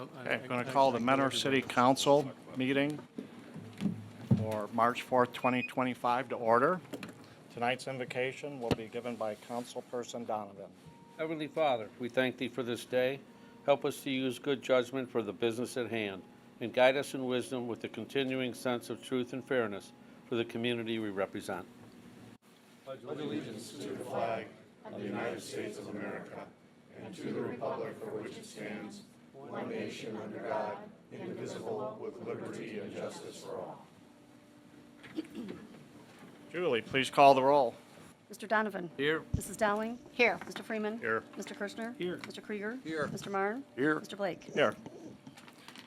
Okay, I'm going to call the Mentor City Council meeting for March 4th, 2025 to order. Tonight's invocation will be given by Councilperson Donovan. Heavenly Father, we thank Thee for this day. Help us to use good judgment for the business at hand, and guide us in wisdom with a continuing sense of truth and fairness for the community we represent. Pledge allegiance to the flag of the United States of America and to the republic for which it stands, one nation under God, indivisible, with liberty and justice for all. Julie, please call the roll. Mr. Donovan. Here. Mrs. Dowling. Here. Mr. Freeman. Here. Mr. Kirschner. Here. Mr. Krieger. Here. Mr. Marn. Here. Mr. Blake. Here.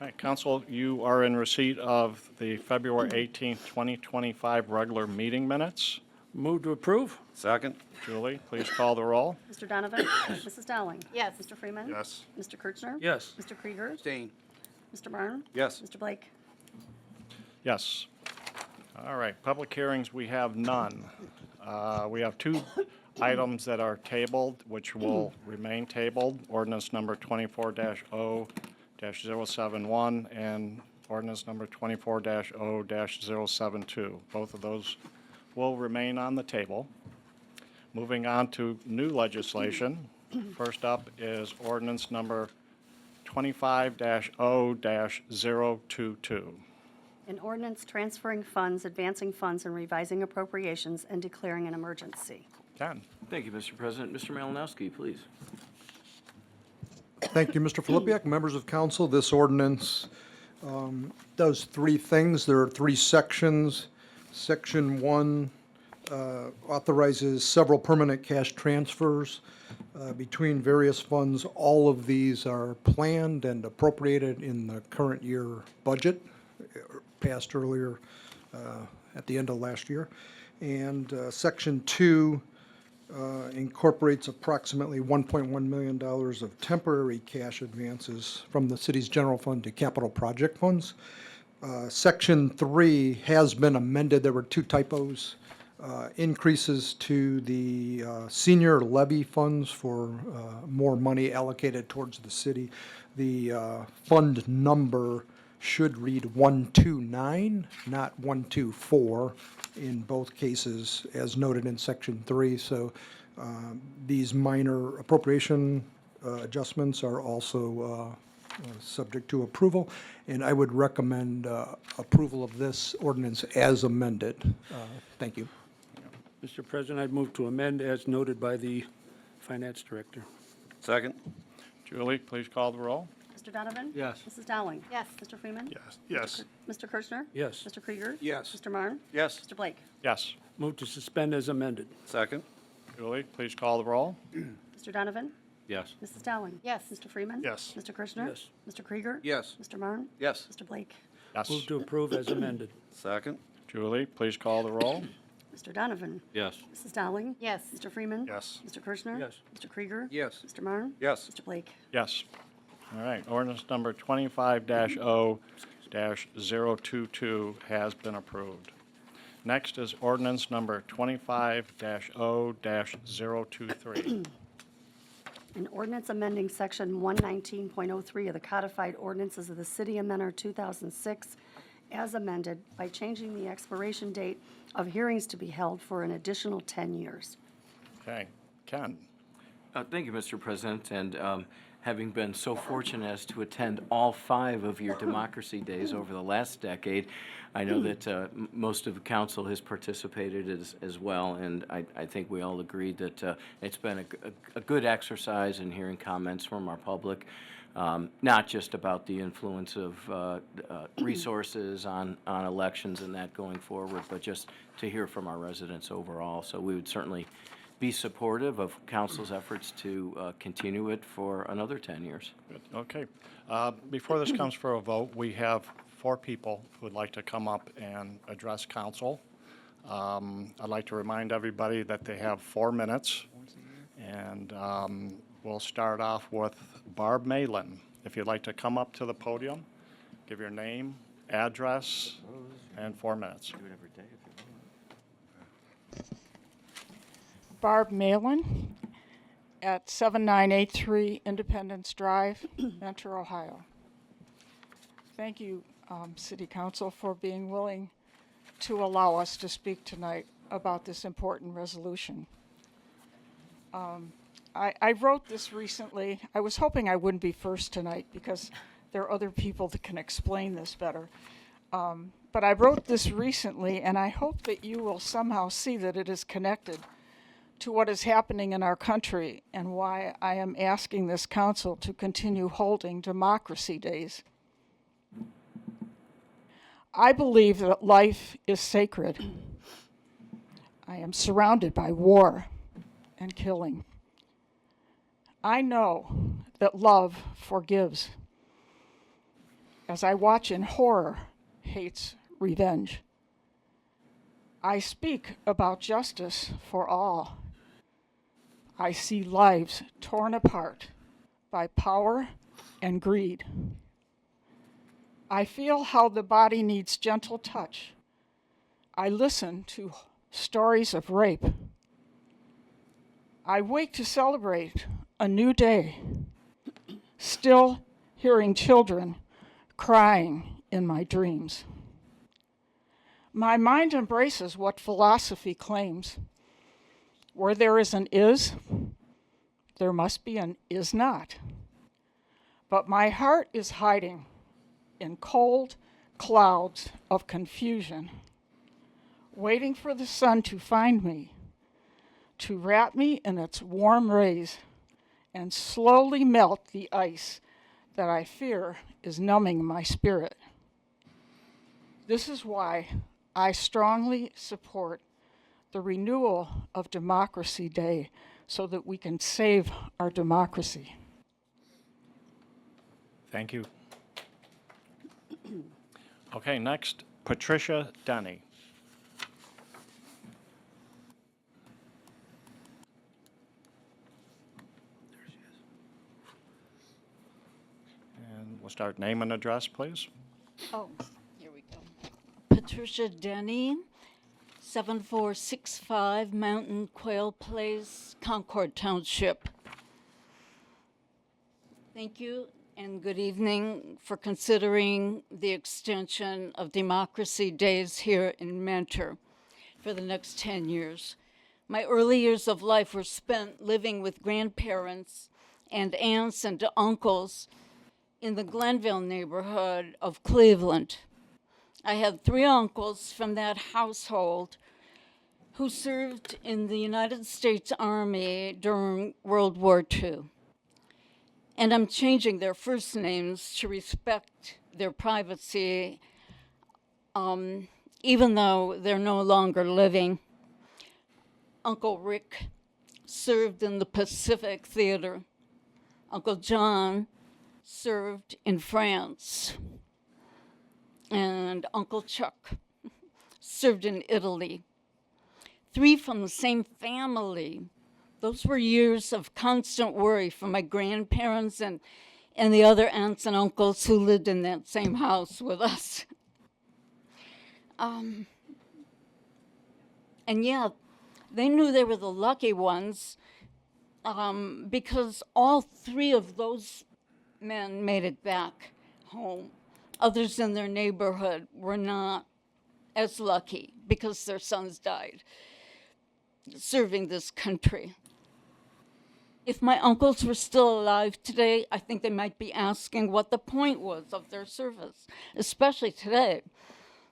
All right, Council, you are in receipt of the February 18th, 2025 regular meeting minutes. Move to approve. Second. Julie, please call the roll. Mr. Donovan. Mrs. Dowling. Yes. Mr. Freeman. Yes. Mr. Kirschner. Yes. Mr. Krieger. Abstain. Mr. Marn. Yes. Mr. Blake. Yes. All right, public hearings, we have none. We have two items that are tabled, which will remain tabled. Ordinance number 24-0-071 and ordinance number 24-0-072. Both of those will remain on the table. Moving on to new legislation. First up is ordinance number 25-0-022. An ordinance transferring funds, advancing funds, and revising appropriations and declaring an emergency. Ken? Thank you, Mr. President. Mr. Malinowski, please. Thank you, Mr. Filipiak. Members of council, this ordinance does three things. There are three sections. Section 1 authorizes several permanent cash transfers between various funds. All of these are planned and appropriated in the current year budget, passed earlier at the end of last year. And Section 2 incorporates approximately $1.1 million of temporary cash advances from the city's general fund to capital project funds. Section 3 has been amended. There were two typos. Increases to the senior levy funds for more money allocated towards the city. The fund number should read 129, not 124 in both cases, as noted in Section 3. So these minor appropriation adjustments are also subject to approval, and I would recommend approval of this ordinance as amended. Thank you. Mr. President, I'd move to amend as noted by the Finance Director. Second. Julie, please call the roll. Mr. Donovan. Yes. Mrs. Dowling. Yes. Mr. Freeman. Yes. Yes. Mr. Kirschner. Yes. Mr. Krieger. Yes. Mr. Marn. Yes. Mr. Blake. Yes. Move to suspend as amended. Second. Julie, please call the roll. Mr. Donovan. Yes. Mrs. Dowling. Yes. Mr. Freeman. Yes. Mr. Kirschner. Yes. Mr. Krieger. Yes. Mr. Marn. Yes. Mr. Blake. Yes. Move to approve as amended. Second. Julie, please call the roll. Mr. Donovan. Yes. Mrs. Dowling. Yes. Mr. Freeman. Yes. Mr. Kirschner. Yes. Mr. Krieger. Yes. Mr. Marn. Yes. Mr. Blake. Yes. All right, ordinance number 25-0-022 has been approved. Next is ordinance number 25-0-023. An ordinance amending section 119.03 of the codified ordinances of the city of Mentor 2006 as amended by changing the expiration date of hearings to be held for an additional 10 years. Okay, Ken? Thank you, Mr. President, and having been so fortunate as to attend all 5 of your democracy days over the last decade, I know that most of the council has participated as well, and I think we all agreed that it's been a good exercise in hearing comments from our public, not just about the influence of resources on elections and that going forward, but just to hear from our residents overall. So we would certainly be supportive of council's efforts to continue it for another 10 years. Good. Okay. Before this comes for a vote, we have 4 people who would like to come up and address council. I'd like to remind everybody that they have 4 minutes. And we'll start off with Barb Malin. If you'd like to come up to the podium, give your name, address, and 4 minutes. Barb Malin at 7983 Independence Drive, Mentor, Ohio. Thank you, City Council, for being willing to allow us to speak tonight about this important resolution. I wrote this recently. I was hoping I wouldn't be first tonight because there are other people that can explain this better. But I wrote this recently, and I hope that you will somehow see that it is connected to what is happening in our country and why I am asking this council to continue holding Democracy Days. I believe that life is sacred. I am surrounded by war and killing. I know that love forgives. As I watch in horror, hates revenge. I speak about justice for all. I see lives torn apart by power and greed. I feel how the body needs gentle touch. I listen to stories of rape. I wake to celebrate a new day, still hearing children crying in my dreams. My mind embraces what philosophy claims. Where there is an is, there must be an is not. But my heart is hiding in cold clouds of confusion, waiting for the sun to find me, to wrap me in its warm rays, and slowly melt the ice that I fear is numbing my spirit. This is why I strongly support the renewal of Democracy Day so that we can save our democracy. Thank you. Okay, next, Patricia Denny. And we'll start name and address, please. Oh, here we go. Patricia Denny, 7465 Mountain Quail Place, Concord Township. Thank you and good evening for considering the extension of Democracy Days here in Mentor for the next 10 years. My early years of life were spent living with grandparents and aunts and uncles in the Glenville neighborhood of Cleveland. I had 3 uncles from that household who served in the United States Army during World War II. And I'm changing their first names to respect their privacy, even though they're no longer living. Uncle Rick served in the Pacific Theater. Uncle John served in France. And Uncle Chuck served in Italy. 3 from the same family. Those were years of constant worry for my grandparents and the other aunts and uncles who lived in that same house with us. And yeah, they knew they were the lucky ones because all 3 of those men made it back home. Others in their neighborhood were not as lucky because their sons died serving this country. If my uncles were still alive today, I think they might be asking what the point was of their service, especially today,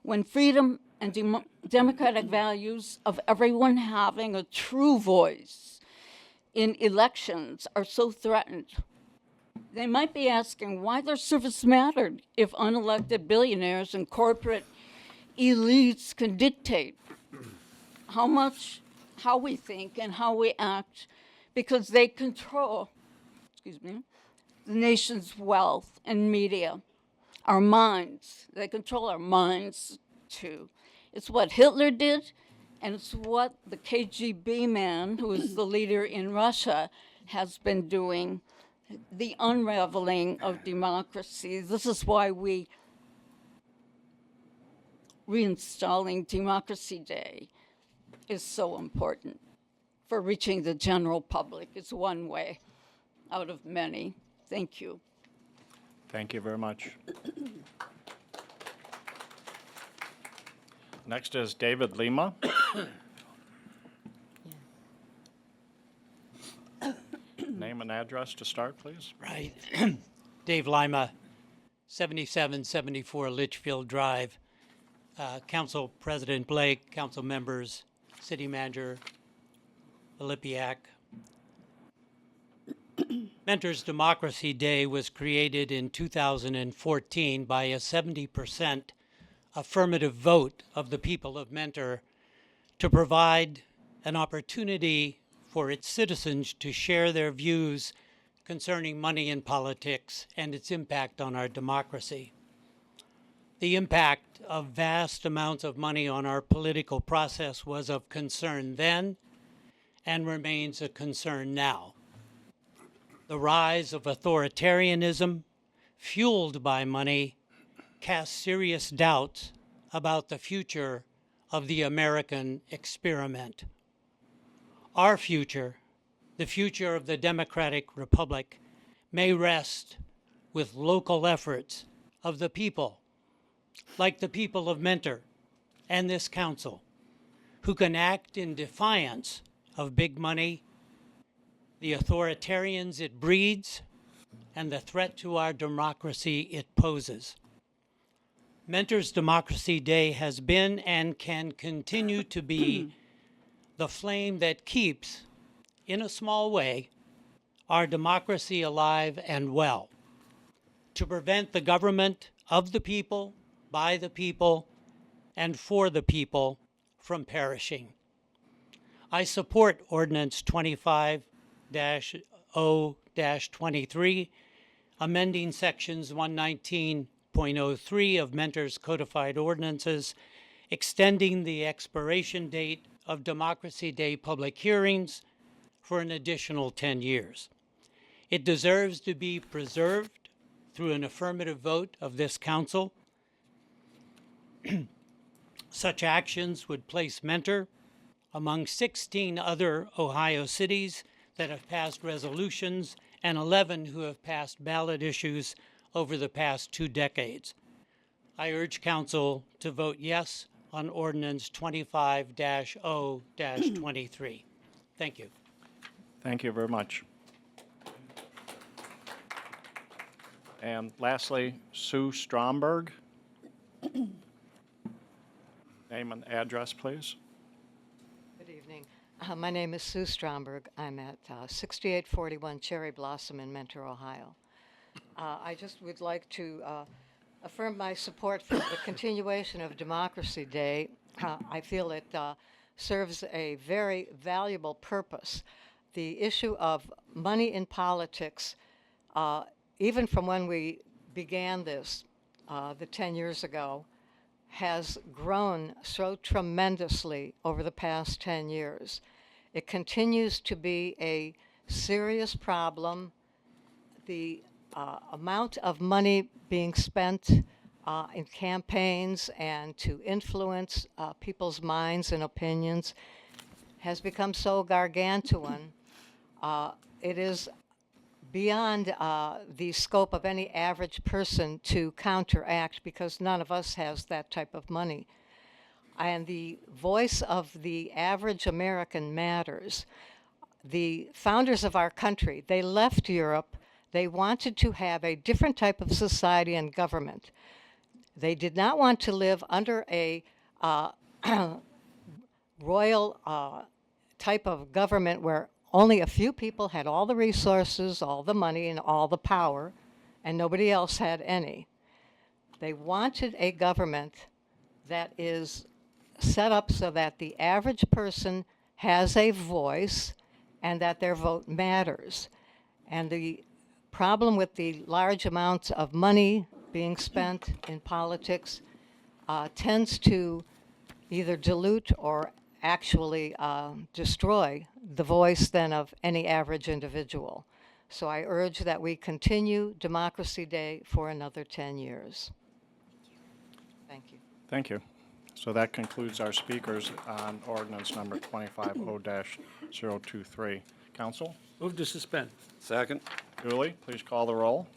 when freedom and democratic values of everyone having a true voice in elections are so threatened. They might be asking why their service mattered if unelected billionaires and corporate elites can dictate how we think and how we act, because they control, the nation's wealth and media, our minds. They control our minds too. It's what Hitler did, and it's what the KGB man, who is the leader in Russia, has been doing, the unraveling of democracy. This is why reinstalling Democracy Day is so important for reaching the general public. It's one way out of many. Thank you. Thank you very much. Next is David Lima. Name and address to start, please. Right. Dave Lima, 7774 Litchfield Drive. Council President Blake, council members, City Manager Filipiak. Mentors Democracy Day was created in 2014 by a 70% affirmative vote of the people of Mentor to provide an opportunity for its citizens to share their views concerning money in politics and its impact on our democracy. The impact of vast amounts of money on our political process was of concern then and remains a concern now. The rise of authoritarianism, fueled by money, casts serious doubts about the future of the American experiment. Our future, the future of the Democratic Republic, may rest with local efforts of the people, like the people of Mentor and this council, who can act in defiance of big money, the authoritarians it breeds, and the threat to our democracy it poses. Mentor's Democracy Day has been and can continue to be the flame that keeps, in a small way, our democracy alive and well, to prevent the government of the people, by the people, and for the people from perishing. I support Ordinance 25-0-23, amending sections 119.03 of Mentor's codified ordinances, extending the expiration date of Democracy Day public hearings for an additional 10 years. It deserves to be preserved through an affirmative vote of this council. Such actions would place Mentor among 16 other Ohio cities that have passed resolutions and 11 who have passed ballot issues over the past 2 decades. I urge council to vote yes on Ordinance 25-0-23. Thank you. Thank you very much. And lastly, Sue Stromberg. Name and address, please. Good evening. My name is Sue Stromberg. I'm at 6841 Cherry Blossom in Mentor, Ohio. I just would like to affirm my support for the continuation of Democracy Day. I feel it serves a very valuable purpose. The issue of money in politics, even from when we began this, the 10 years ago, has grown so tremendously over the past 10 years. It continues to be a serious problem. The amount of money being spent in campaigns and to influence people's minds and opinions has become so gargantuan. It is beyond the scope of any average person to counteract, because none of us has that type of money. And the voice of the average American matters. The founders of our country, they left Europe. They wanted to have a different type of society and government. They did not want to live under a royal type of government where only a few people had all the resources, all the money, and all the power, and nobody else had any. They wanted a government that is set up so that the average person has a voice and that their vote matters. And the problem with the large amounts of money being spent in politics tends to either dilute or actually destroy the voice then of any average individual. So I urge that we continue Democracy Day for another 10 years. Thank you. Thank you. So that concludes our speakers on ordinance number 250-023. Council? Move to suspend. Second. Julie, please call the roll.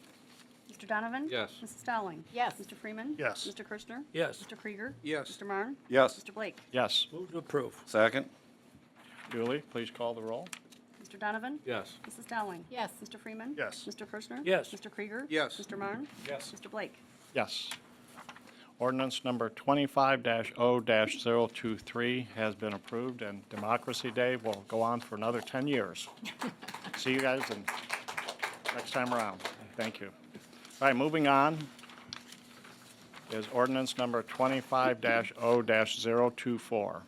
Mr. Donovan? Yes. Mrs. Dowling? Yes. Mr. Freeman? Yes. Mr. Kirschner? Yes. Mr. Krieger? Yes. Mr. Marn? Yes. Mr. Blake? Yes. Move to approve. Second. Julie, please call the roll. Mr. Donovan? Yes. Mrs. Dowling? Yes. Mr. Freeman? Yes. Mr. Kirschner? Yes. Mr. Krieger? Yes. Mr. Marn? Yes. Mr. Blake? Yes. Ordinance number 25-0-023 has been approved, and Democracy Day will go on for another 10 years. See you guys next time around. Thank you. All right, moving on is ordinance number 25-0-024.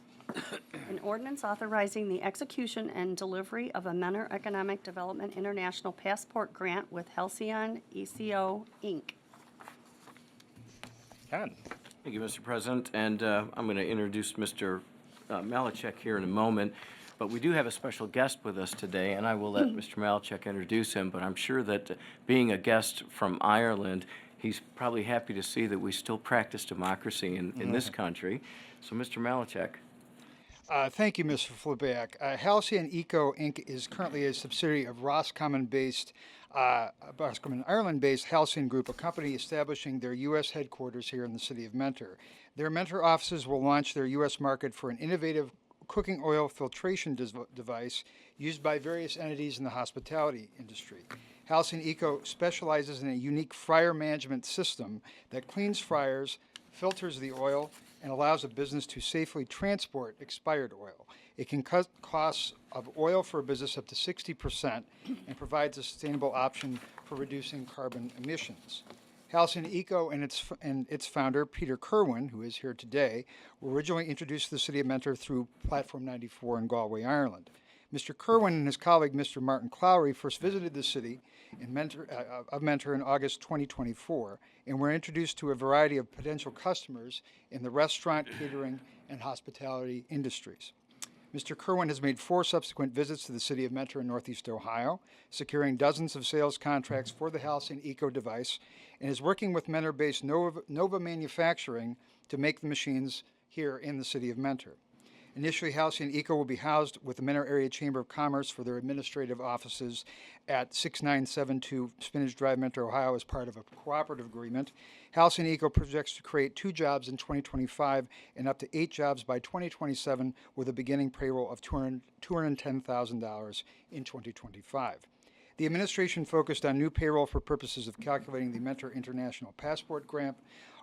An ordinance authorizing the execution and delivery of a Mentor Economic Development International Passport Grant with Halcyon ECO, Inc. Ken? Thank you, Mr. President, and I'm going to introduce Mr. Malachek here in a moment, but we do have a special guest with us today, and I will let Mr. Malachek introduce him, but I'm sure that being a guest from Ireland, he's probably happy to see that we still practice democracy in this country. So, Mr. Malachek. Thank you, Mr. Fleabag. Halcyon Eco Inc. is currently a subsidiary of Roscommon Ireland-based Halcyon Group, a company establishing their U.S. headquarters here in the city of Mentor. Their Mentor offices will launch their U.S. market for an innovative cooking oil filtration device used by various entities in the hospitality industry. Halcyon Eco specializes in a unique fryer management system that cleans fryers, filters the oil, and allows a business to safely transport expired oil. It can cut costs of oil for a business up to 60% and provides a sustainable option for reducing carbon emissions. Halcyon Eco and its founder, Peter Kerwin, who is here today, were originally introduced to the city of Mentor through Platform 94 in Galway, Ireland. Mr. Kerwin and his colleague, Mr. Martin Clowry, first visited the city of Mentor in August 2024 and were introduced to a variety of potential customers in the restaurant, catering, and hospitality industries. Mr. Kerwin has made 4 subsequent visits to the city of Mentor in Northeast Ohio, securing dozens of sales contracts for the Halcyon Eco device, and is working with Mentor-based Nova Manufacturing to make the machines here in the city of Mentor. Initially, Halcyon Eco will be housed with the Mentor Area Chamber of Commerce for their administrative offices at 6972 Spinach Drive, Mentor, Ohio, as part of a cooperative agreement. Halcyon Eco projects to create 2 jobs in 2025 and up to 8 jobs by 2027, with a beginning payroll of $210,000 in 2025. The administration focused on new payroll for purposes of calculating the Mentor International Passport Grant.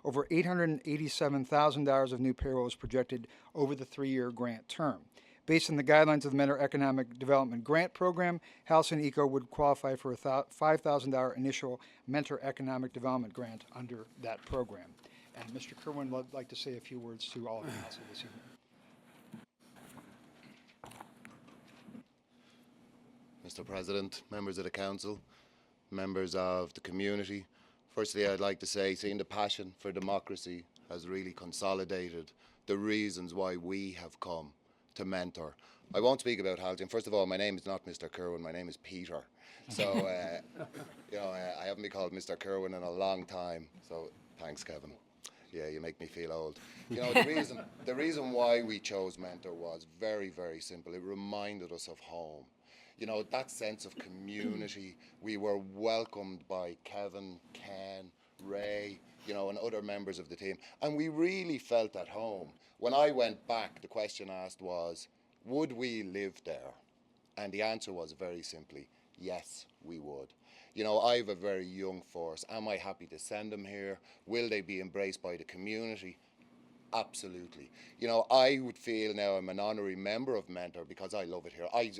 Over $887,000 of new payroll is projected over the 3-year grant term. Based on the guidelines of the Mentor Economic Development Grant Program, Halcyon Eco would qualify for a $5,000 initial Mentor Economic Development Grant under that program. And Mr. Kerwin would like to say a few words to all of the council this evening. Mr. President, members of the council, members of the community. Firstly, I'd like to say, seeing the passion for democracy has really consolidated the reasons why we have come to Mentor. I won't speak about Halcyon. First of all, my name is not Mr. Kerwin, my name is Peter. So, I haven't been called Mr. Kerwin in a long time, so thanks, Kevin. Yeah, you make me feel old. The reason why we chose Mentor was very, very simple. It reminded us of home. That sense of community. We were welcomed by Kevin, Ken, Ray, and other members of the team. And we really felt at home. When I went back, the question asked was, would we live there? And the answer was very simply, yes, we would. I have a very young force. Am I happy to send them here? Will they be embraced by the community? Absolutely. I would feel now I'm an honorary member of Mentor because I love it here. I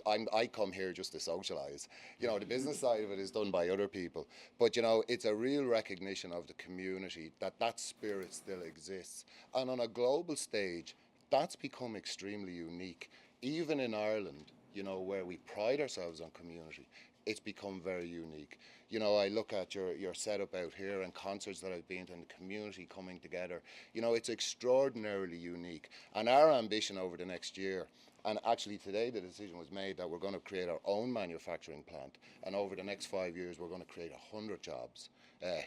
come here just to socialise. The business side of it is done by other people. But, it's a real recognition of the community that spirit still exists. And on a global stage, that's become extremely unique. Even in Ireland, where we pride ourselves on community, it's become very unique. I look at your setup out here and concerts that I've been to and the community coming together. It's extraordinarily unique. And our ambition over the next year, and actually today the decision was made that we're going to create our own manufacturing plant. And over the next 5 years, we're going to create 100 jobs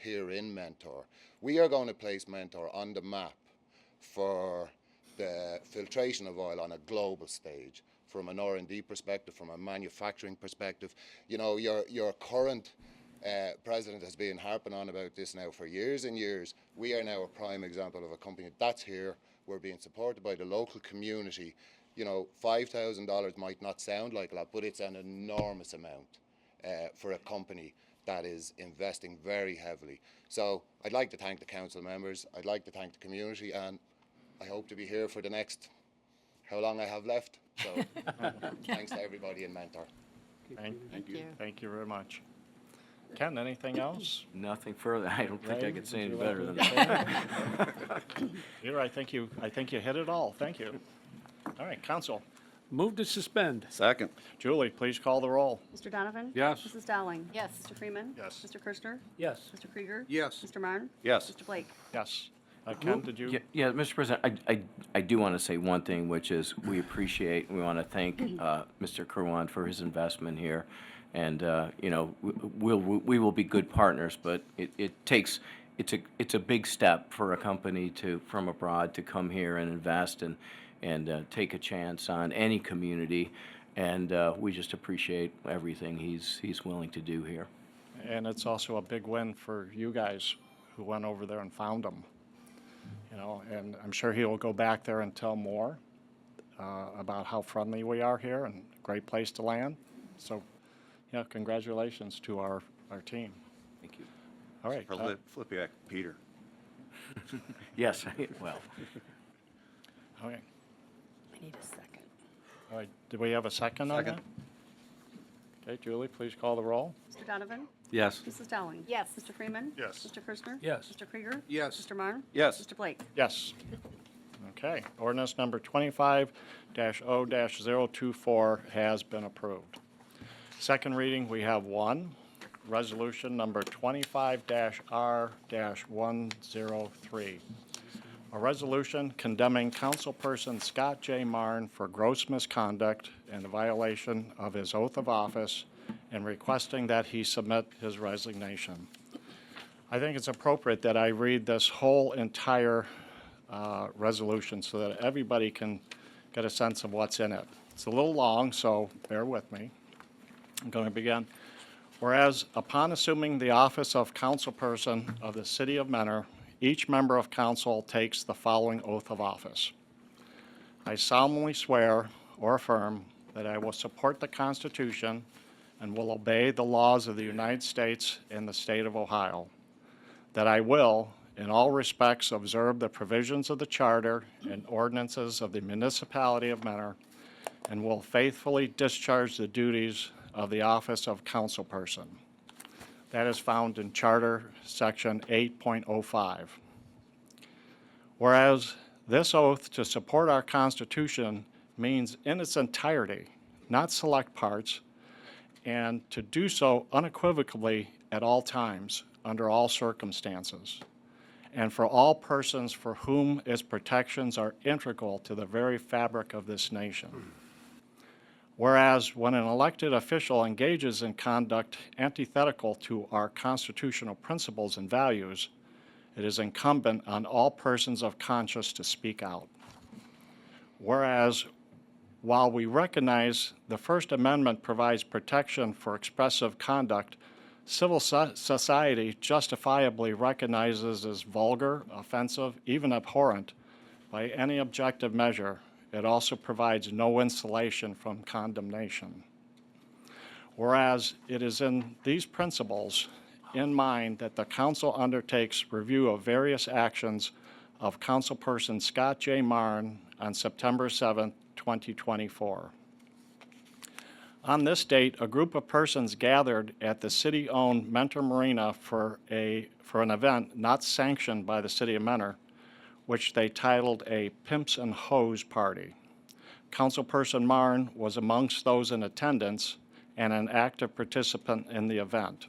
here in Mentor. We are going to place Mentor on the map for the filtration of oil on a global stage. From an R&D perspective, from a manufacturing perspective, your current President has been harping on about this now for years and years. We are now a prime example of a company that's here. We're being supported by the local community. You know, $5,000 might not sound like a lot, but it's an enormous amount for a company that is investing very heavily. So I'd like to thank the council members. I'd like to thank the community, and I hope to be here for the next, how long I have left. So thanks to everybody in Mentor. Thank you. Thank you very much. Ken, anything else? Nothing further. I don't think I Ray, could say would any you better like than to that. Peter, I think you hit it all. Thank you. All right, council. Move to suspend. Second. Julie, please call the roll. Mr. Donovan? Yes. Mrs. Dowling? Yes. Mr. Freeman? Yes. Mr. Kirschner? Yes. Mr. Krieger? Yes. Mr. Marn? Yes. Mr. Blake? Yes. Ken, did you? Yeah, Mr. President, I do want to say one thing, which is we appreciate, we want to thank Mr. Kerwan for his investment here. And, you know, we will be good partners, but it's a big step for a company from abroad to come here and invest and take a chance on any community. And we just appreciate everything he's willing to do here. And it's also a big win for you guys who went over there and found them. You know, and I'm sure he will go back there and tell more about how friendly we are here and a great place to land. So, yeah, congratulations to our team. Thank you. All right. Flip you back, Peter. Yes, well. Okay. I need a second. All right. Do we have a second on that? Second. Okay, Julie, please call the roll. Mr. Donovan? Yes. Mrs. Dowling? Yes. Mr. Freeman? Yes. Mr. Kirschner? Yes. Mr. Krieger? Yes. Mr. Marn? Yes. Mr. Blake? Yes. Okay. Ordinance number 25-0-024 has been approved. Second reading, we have one. Resolution number 25-R-103. A resolution condemning councilperson Scott J. Marn for gross misconduct and violation of his oath of office and requesting that he submit his resignation. I think it's appropriate that I read this whole entire resolution so that everybody can get a sense of what's in it. It's a little long, so bear with me. I'm going to begin. Whereas upon assuming the office of councilperson of the city of Mentor, each member of council takes the following oath of office. I solemnly swear or affirm that I will support the Constitution and will obey the laws of the United States and the state of Ohio, that I will, in all respects, observe the provisions of the charter and ordinances of the municipality of Mentor, and will faithfully discharge the duties of the office of councilperson. That is found in Charter Section 8.05. Whereas this oath to support our Constitution means in its entirety, not select parts, and to do so unequivocally at all times, under all circumstances, and for all persons for whom its protections are integral to the very fabric of this nation. Whereas when an elected official engages in conduct antithetical to our constitutional principles and values, it is incumbent on all persons of conscience to speak out. Whereas while we recognize the First Amendment provides protection for expressive conduct, civil society justifiably recognizes as vulgar, offensive, even abhorrent by any objective measure. It also provides no insulation from condemnation. Whereas it is in these principles in mind that the council undertakes review of various actions of councilperson Scott J. Marn on September 7, 2024. On this date, a group of persons gathered at the city-owned Mentor Marina for an event not sanctioned by the city of Mentor, which they titled a Pimps and Hoes Party. Councilperson Marn was amongst those in attendance and an active participant in the event.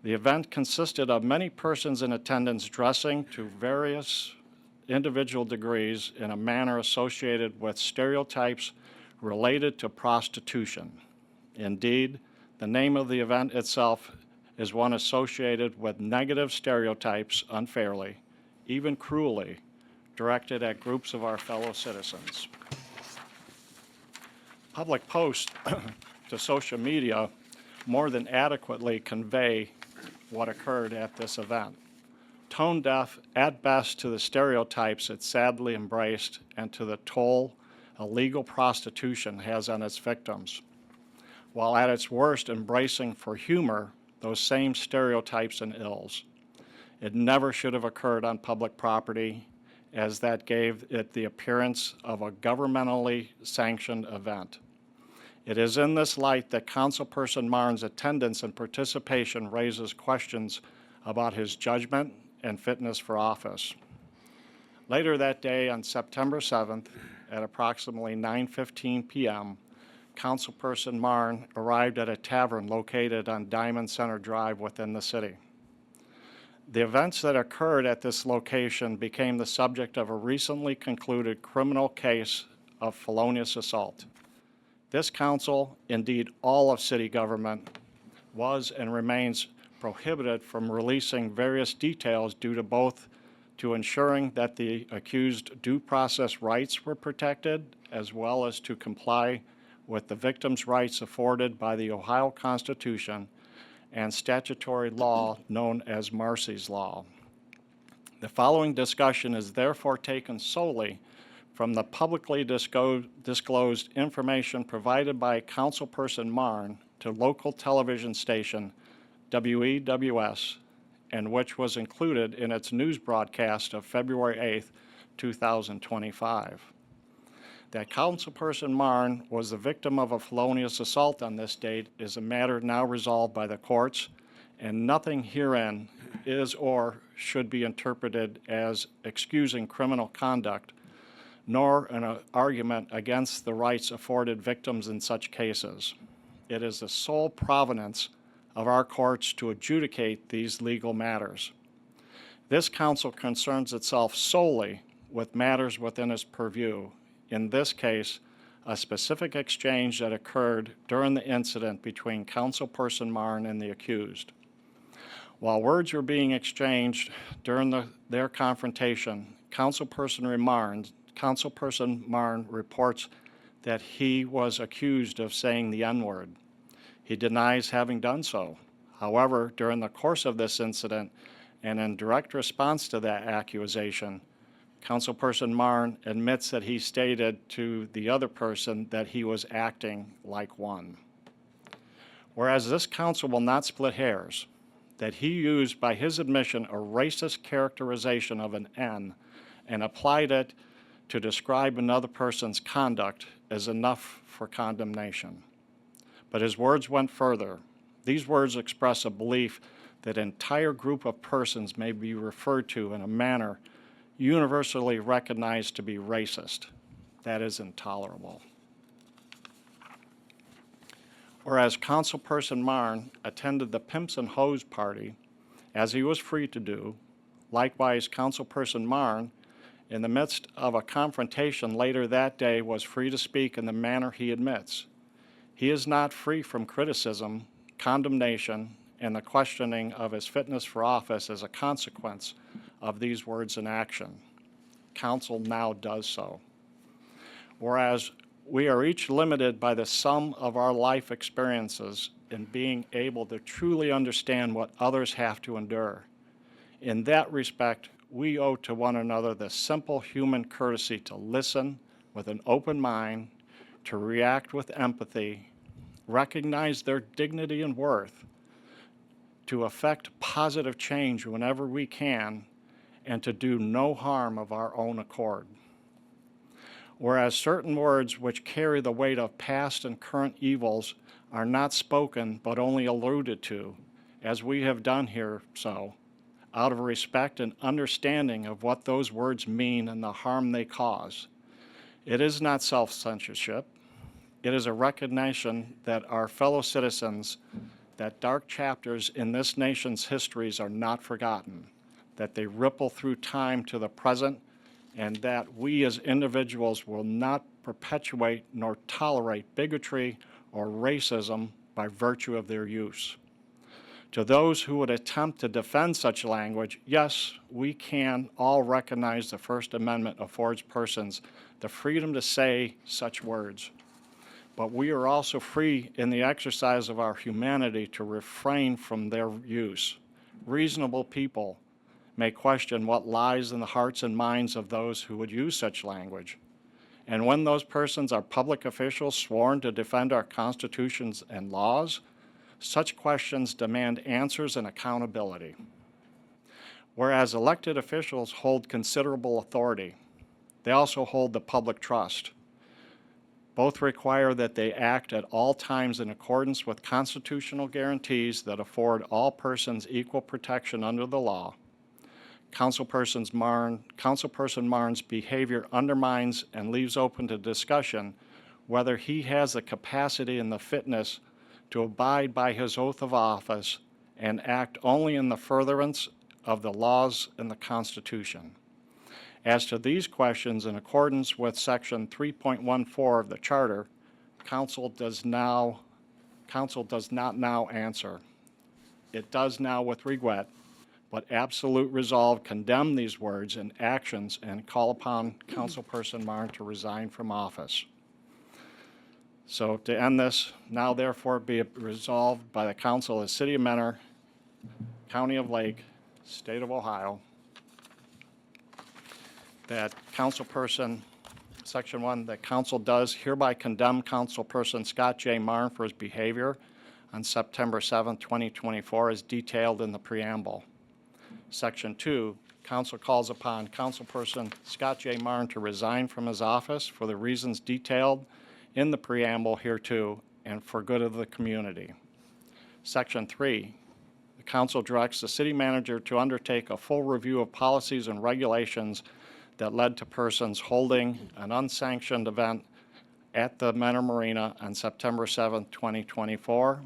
The event consisted of many persons in attendance dressing to various individual degrees in a manner associated with stereotypes related to prostitution. Indeed, the name of the event itself is one associated with negative stereotypes unfairly, even cruelly, directed at groups of our fellow citizens. Public posts to social media more than adequately convey what occurred at this event. Tone deaf at best to the stereotypes it sadly embraced and to the toll illegal prostitution has on its victims, while at its worst embracing for humor those same stereotypes and ills. It never should have occurred on public property, as that gave it the appearance of a governmentally sanctioned event. It is in this light that Councilperson Marn's attendance and participation raises questions about his judgment and fitness for office. Later that day, on September 7th, at approximately 9:15 p.m., Councilperson Marn arrived at a tavern located on Diamond Center Drive within the city. The events that occurred at this location became the subject of a recently concluded criminal case of felonious assault. This council, indeed all of city government, was and remains prohibited from releasing various details due to both to ensuring that the accused due process rights were protected, as well as to comply with the victims' rights afforded by the Ohio Constitution and statutory law known as Marsy's Law. The following discussion is therefore taken solely from the publicly disclosed information provided by Councilperson Marn to local television station WEWS, and which was included in its news broadcast of February 8th, 2025. That Councilperson Marn was the victim of a felonious assault on this date is a matter now resolved by the courts, and nothing herein is or should be interpreted as excusing criminal conduct, nor an argument against the rights afforded victims in such cases. It is the sole provenance of our courts to adjudicate these legal matters. This council concerns itself solely with matters within its purview, in this case, a specific exchange that occurred during the incident between Councilperson Marn and the accused. While words were being exchanged during their confrontation, Councilperson Marn reports that he was accused of saying the N-word. He denies having done so. However, during the course of this incident, and in direct response to that accusation, Councilperson Marn admits that he stated to the other person that he was acting like one. Whereas this council will not split hairs, that he used by his admission a racist characterization of an N and applied it to describe another person's conduct is enough for condemnation. But his words went further. These words express a belief that an entire group of persons may be referred to in a manner universally recognized to be racist. That is intolerable. Whereas Councilperson Marn attended the Pimps and Hoes party, as he was free to do, likewise Councilperson Marn, in the midst of a confrontation later that day, was free to speak in the manner he admits. He is not free from criticism, condemnation, and the questioning of his fitness for office as a consequence of these words and action. Council now does so. Whereas we are each limited by the sum of our life experiences in being able to truly understand what others have to endure. In that respect, we owe to one another the simple human courtesy to listen with an open mind, to react with empathy, recognize their dignity and worth, to effect positive change whenever we can, and to do no harm of our own accord. Whereas certain words which carry the weight of past and current evils are not spoken but only alluded to, as we have done here so, out of respect and understanding of what those words mean and the harm they cause. It is not self-censorship. It is a recognition that our fellow citizens, that dark chapters in this nation's histories are not forgotten, that they ripple through time to the present, and that we as individuals will not perpetuate nor tolerate bigotry or racism by virtue of their use. To those who would attempt to defend such language, yes, we can all recognize the First Amendment affords persons the freedom to say such words. but we are also free in the exercise of our humanity to refrain from their use. Reasonable people may question what lies in the hearts and minds of those who would use such language. And when those persons are public officials sworn to defend our constitutions and laws, such questions demand answers and accountability. Whereas elected officials hold considerable authority, they also hold the public trust. Both require that they act at all times in accordance with constitutional guarantees that afford all persons equal protection under the law. Councilperson Marn's behavior undermines and leaves open to discussion whether he has the capacity and the fitness to abide by his oath of office and act only in the furtherance of the laws and the Constitution. As to these questions, in accordance with Section 3.14 of the Charter, Council does not now answer. It does now with regret, but absolute resolve condemn these words and actions and call upon Councilperson Marn to resign from office. So to end this, now therefore be it resolved by the Council of the City of Mentor, County of Lake, State of Ohio, that Councilperson, Section 1, that Council does hereby condemn Councilperson Scott J. Marn for his behavior on September 7, 2024, as detailed in the preamble. Section 2, Council calls upon Councilperson Scott J. Marn to resign from his office for the reasons detailed in the preamble hereto and for good of the community. Section 3, the Council directs the City Manager to undertake a full review of policies and regulations that led to persons holding an unsanctioned event at the Mentor Marina on September 7, 2024,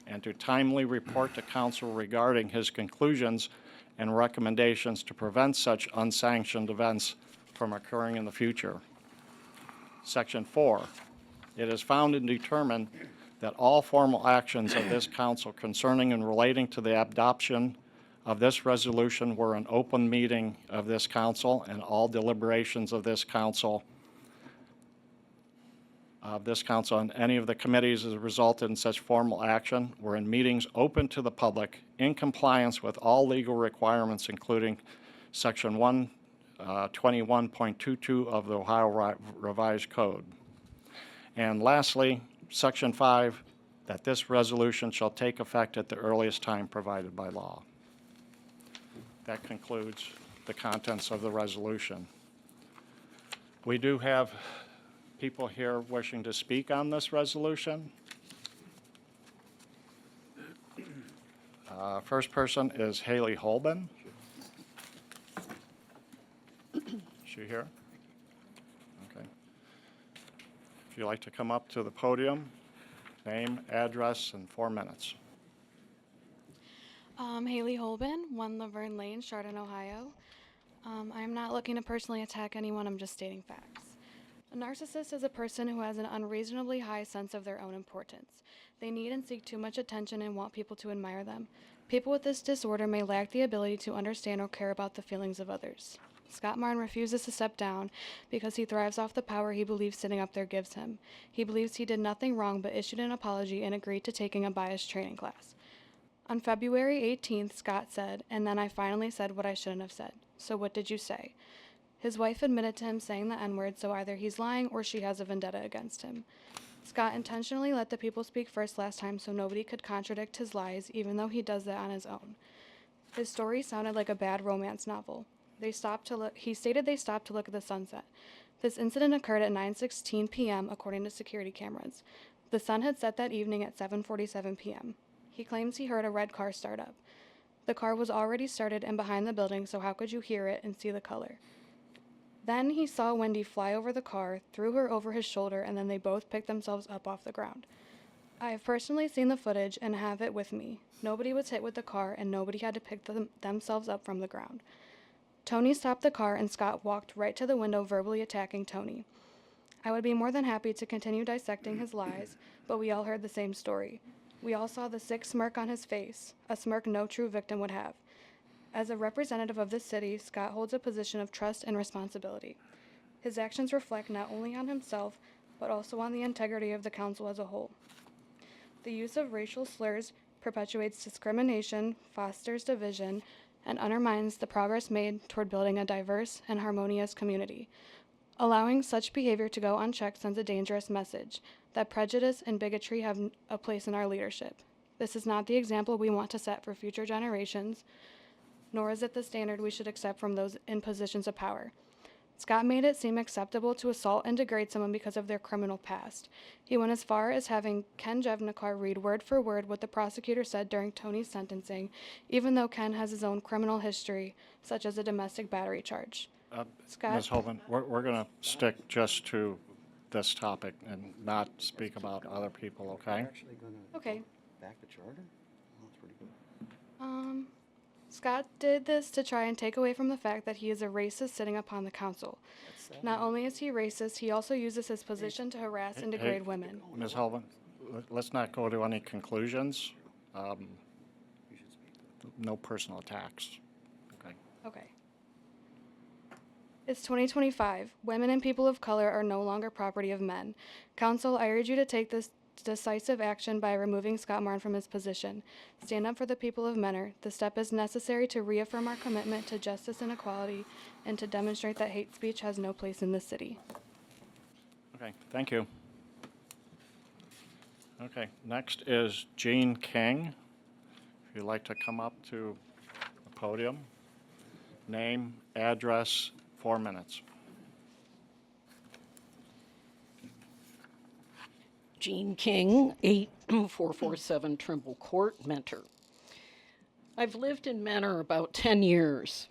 and to timely report to Council regarding his conclusions and recommendations to prevent such unsanctioned events from occurring in the future. Section 4, it is found and determined that all formal actions of this Council concerning and relating to the adoption of this resolution were an open meeting of this Council, and all deliberations of this Council and any of the committees as resulted in such formal action were in meetings open to the public in compliance with all legal requirements, including Section 121.22 of the Ohio Revised Code. And lastly, Section 5, that this resolution shall take effect at the earliest time provided by law. That concludes the contents of the resolution. We do have people here wishing to speak on this resolution. First person is Haley Holben. Is she here? Okay. If you'd like to come up to the podium, name, address, and 4 minutes. Haley Holben, 1 Laverne Lane, Chardon, Ohio. I'm not looking to personally attack anyone, I'm just stating facts. A narcissist is a person who has an unreasonably high sense of their own importance. They need and seek too much attention and want people to admire them. People with this disorder may lack the ability to understand or care about the feelings of others. Scott Marn refuses to step down because he thrives off the power he believes sitting up there gives him. He believes he did nothing wrong but issued an apology and agreed to taking a bias training class. On February 18th, Scott said, "And then I finally said what I shouldn't have said. So what did you say?" His wife admitted to him saying the N-word, so either he's lying or she has a vendetta against him. Scott intentionally let the people speak first last time so nobody could contradict his lies, even though he does that on his own. His story sounded like a bad romance novel. He stated they stopped to look at the sunset. This incident occurred at 9:16 p.m. according to security cameras. The sun had set that evening at 7:47 p.m. He claims he heard a red car start up. The car was already started and behind the building, so how could you hear it and see the color? Then he saw Wendy fly over the car, threw her over his shoulder, and then they both picked themselves up off the ground. I have personally seen the footage and have it with me. Nobody was hit with the car, and nobody had to pick themselves up from the ground. Tony stopped the car, and Scott walked right to the window, verbally attacking Tony. I would be more than happy to continue dissecting his lies, but we all heard the same story. We all saw the sick smirk on his face, a smirk no true victim would have. As a representative of this city, Scott holds a position of trust and responsibility. His actions reflect not only on himself, but also on the integrity of the council as a whole. The use of racial slurs perpetuates discrimination, fosters division, and undermines the progress made toward building a diverse and harmonious community. Allowing such behavior to go unchecked sends a dangerous message that prejudice and bigotry have a place in our leadership. This is not the example we want to set for future generations, nor is it the standard we should accept from those in positions of power. Scott made it seem acceptable to assault and degrade someone because of their criminal past. He went as far as having Ken Jevnikar read word for word what the prosecutor said during Tony's sentencing, even though Ken has his own criminal history, such as a domestic battery charge. Scott? Ms. Hovind, we're going to stick just to this topic and not speak about other people, okay? Okay. Back the charter? Oh, that's pretty good. Scott did this to try and take away from the fact that he is a racist sitting upon the council. Not only is he racist, he also uses his position to harass and degrade women. Ms. Hovind, let's not go to any conclusions. No personal attacks, okay? Okay. It's 2025. Women and people of color are no longer property of men. Council, I urge you to take this decisive action by removing Scott Marn from his position. Stand up for the people of Mentor. The step is necessary to reaffirm our commitment to justice and equality and to demonstrate that hate speech has no place in this city. Okay, thank you. Okay, next is Jean King. If you'd like to come up to the podium. Name, address, 4 minutes. Jean King, 8447 Trimble Court, Mentor. I've lived in Mentor about 10 years,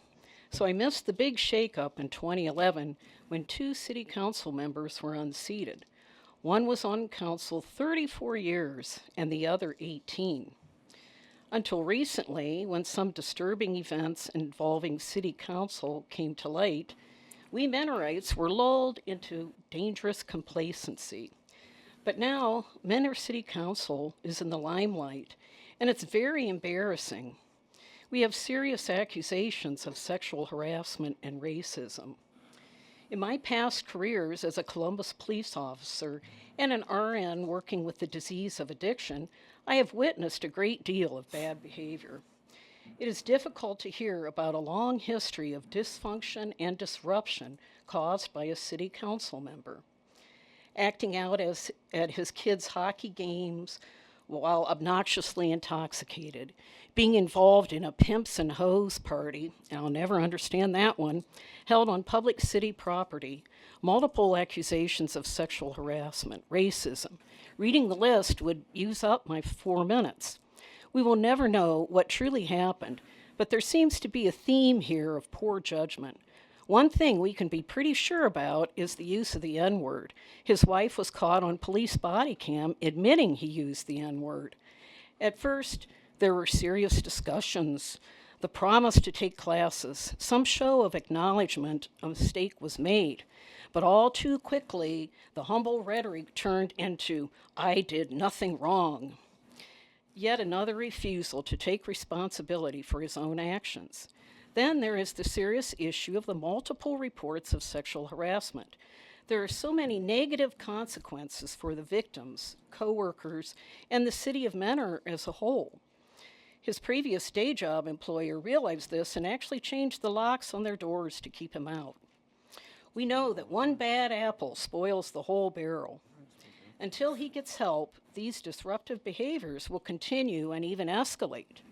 so I missed the big shakeup in 2011 when 2 city council members were unseated. One was on council 34 years and the other 18. Until recently, when some disturbing events involving city council came to light, we Mentorites were lulled into dangerous complacency. But now, Mentor City Council is in the limelight, and it's very embarrassing. We have serious accusations of sexual harassment and racism. In my past careers as a Columbus police officer and an RN working with the disease of addiction, I have witnessed a great deal of bad behavior. It is difficult to hear about a long history of dysfunction and disruption caused by a city council member. Acting out at his kids' hockey games while obnoxiously intoxicated, being involved in a pimps and hoes party, and I'll never understand that one, held on public city property, multiple accusations of sexual harassment, racism. Reading the list would use up my 4 minutes. We will never know what truly happened, but there seems to be a theme here of poor judgment. One thing we can be pretty sure about is the use of the N-word. His wife was caught on police body cam admitting he used the N-word. At first, there were serious discussions, the promise to take classes, some show of acknowledgement a mistake was made. But all too quickly, the humble rhetoric turned into, "I did nothing wrong." Yet another refusal to take responsibility for his own actions. Then there is the serious issue of the multiple reports of sexual harassment. There are so many negative consequences for the victims, co-workers, and the city of Mentor as a whole. His previous day job employer realized this and actually changed the locks on their doors to keep him out. We know that one bad apple spoils the whole barrel. Until he gets help, these disruptive behaviors will continue and even escalate.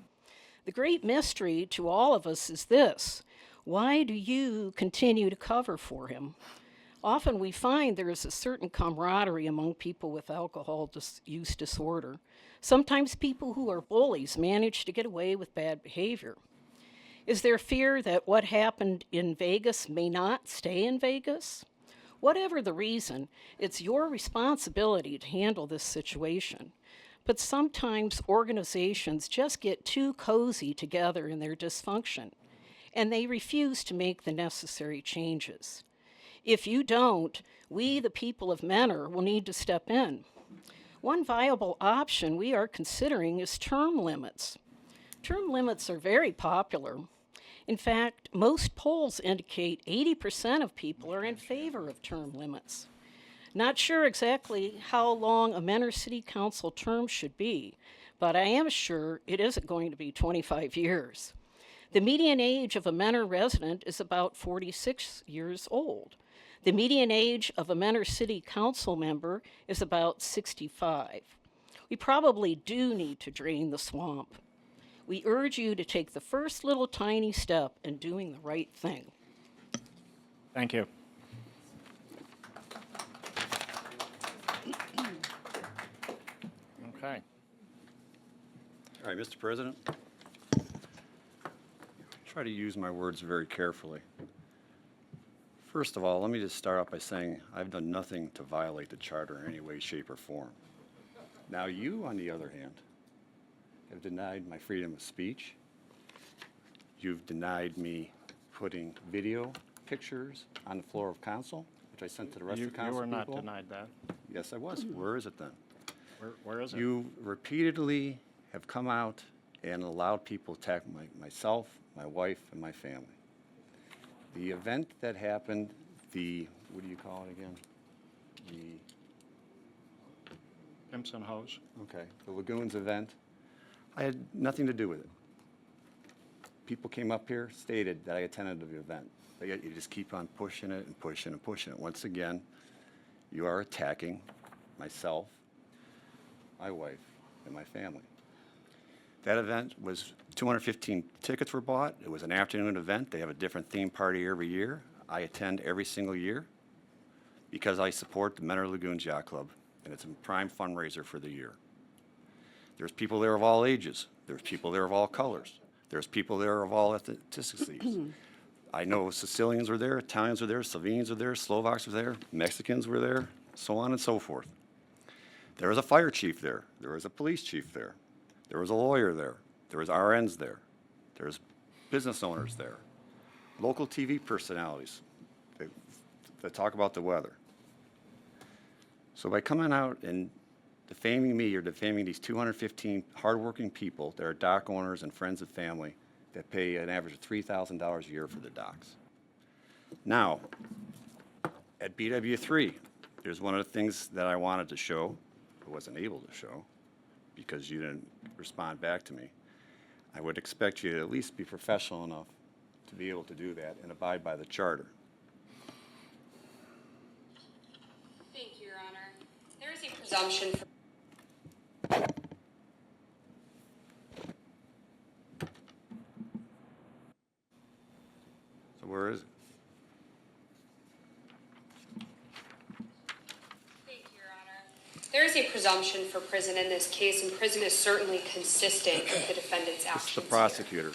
The great mystery to all of us is this: why do you continue to cover for him? Often we find there is a certain camaraderie among people with alcohol use disorder. Sometimes people who are bullies manage to get away with bad behavior. Is there fear that what happened in Vegas may not stay in Vegas? Whatever the reason, it's your responsibility to handle this situation. But sometimes organizations just get too cozy together in their dysfunction, and they refuse to make the necessary changes. If you don't, we, the people of Mentor, will need to step in. One viable option we are considering is term limits. Term limits are very popular. In fact, most polls indicate 80% of people are in favor of term limits. Not sure exactly how long a Mentor City Council term should be, but I am sure it isn't going to be 25 years. The median age of a Mentor resident is about 46 years old. The median age of a Mentor City Council member is about 65. We probably do need to drain the swamp. We urge you to take the first little tiny step in doing the right thing. Thank you. Okay. All right, Mr. President. Try to use my words very carefully. First of all, let me just start off by saying I've done nothing to violate the charter in any way, shape, or form. Now you, on the other hand, have denied my freedom of speech. You've denied me putting video pictures on the floor of council, which I sent to the rest of the council You were not people. denied that. Yes, I was. Where is it then? Where is it? You repeatedly have come out and allowed people to attack myself, my wife, and my family. The event that happened, what do you call it again? Pimps and hoes. Okay, the Lagoons event, I had nothing to do with it. People came up here, stated that I attended the event, but yet you just keep on pushing it and pushing and pushing it. Once again, you are attacking myself, my wife, and my family. That event was 215 tickets were bought. It was an afternoon event. They have a different theme party every year. I attend every single year because I support the Mentor Lagoons Yacht Club, and it's a prime fundraiser for the year. There's people there of all ages. There's people there of all colors. There's people there of all ethnicities. I know Sicilians were there, Italians were there, Slovenians were there, Slovaks were there, Mexicans were there, so on and so forth. There was a fire chief there. There was a police chief there. There was a lawyer there. There was RNs there. There was business owners there. Local TV personalities that talk about the weather. So by coming out and defaming me, you're defaming these 215 hardworking people that are dock owners and friends and family that pay an average of $3,000 a year for the docks. Now, at BW3, there's one of the things that I wanted to show, but wasn't able to show, because you didn't respond back to me. I would expect you to at least be professional enough to be able to do that and abide by the charter. Thank you, Your Honor. There is a presumption for So where is it? Thank you, Your Honor. There is a presumption for prison in this case, and prison is certainly consistent with the defendant's actions It's the here. prosecutor.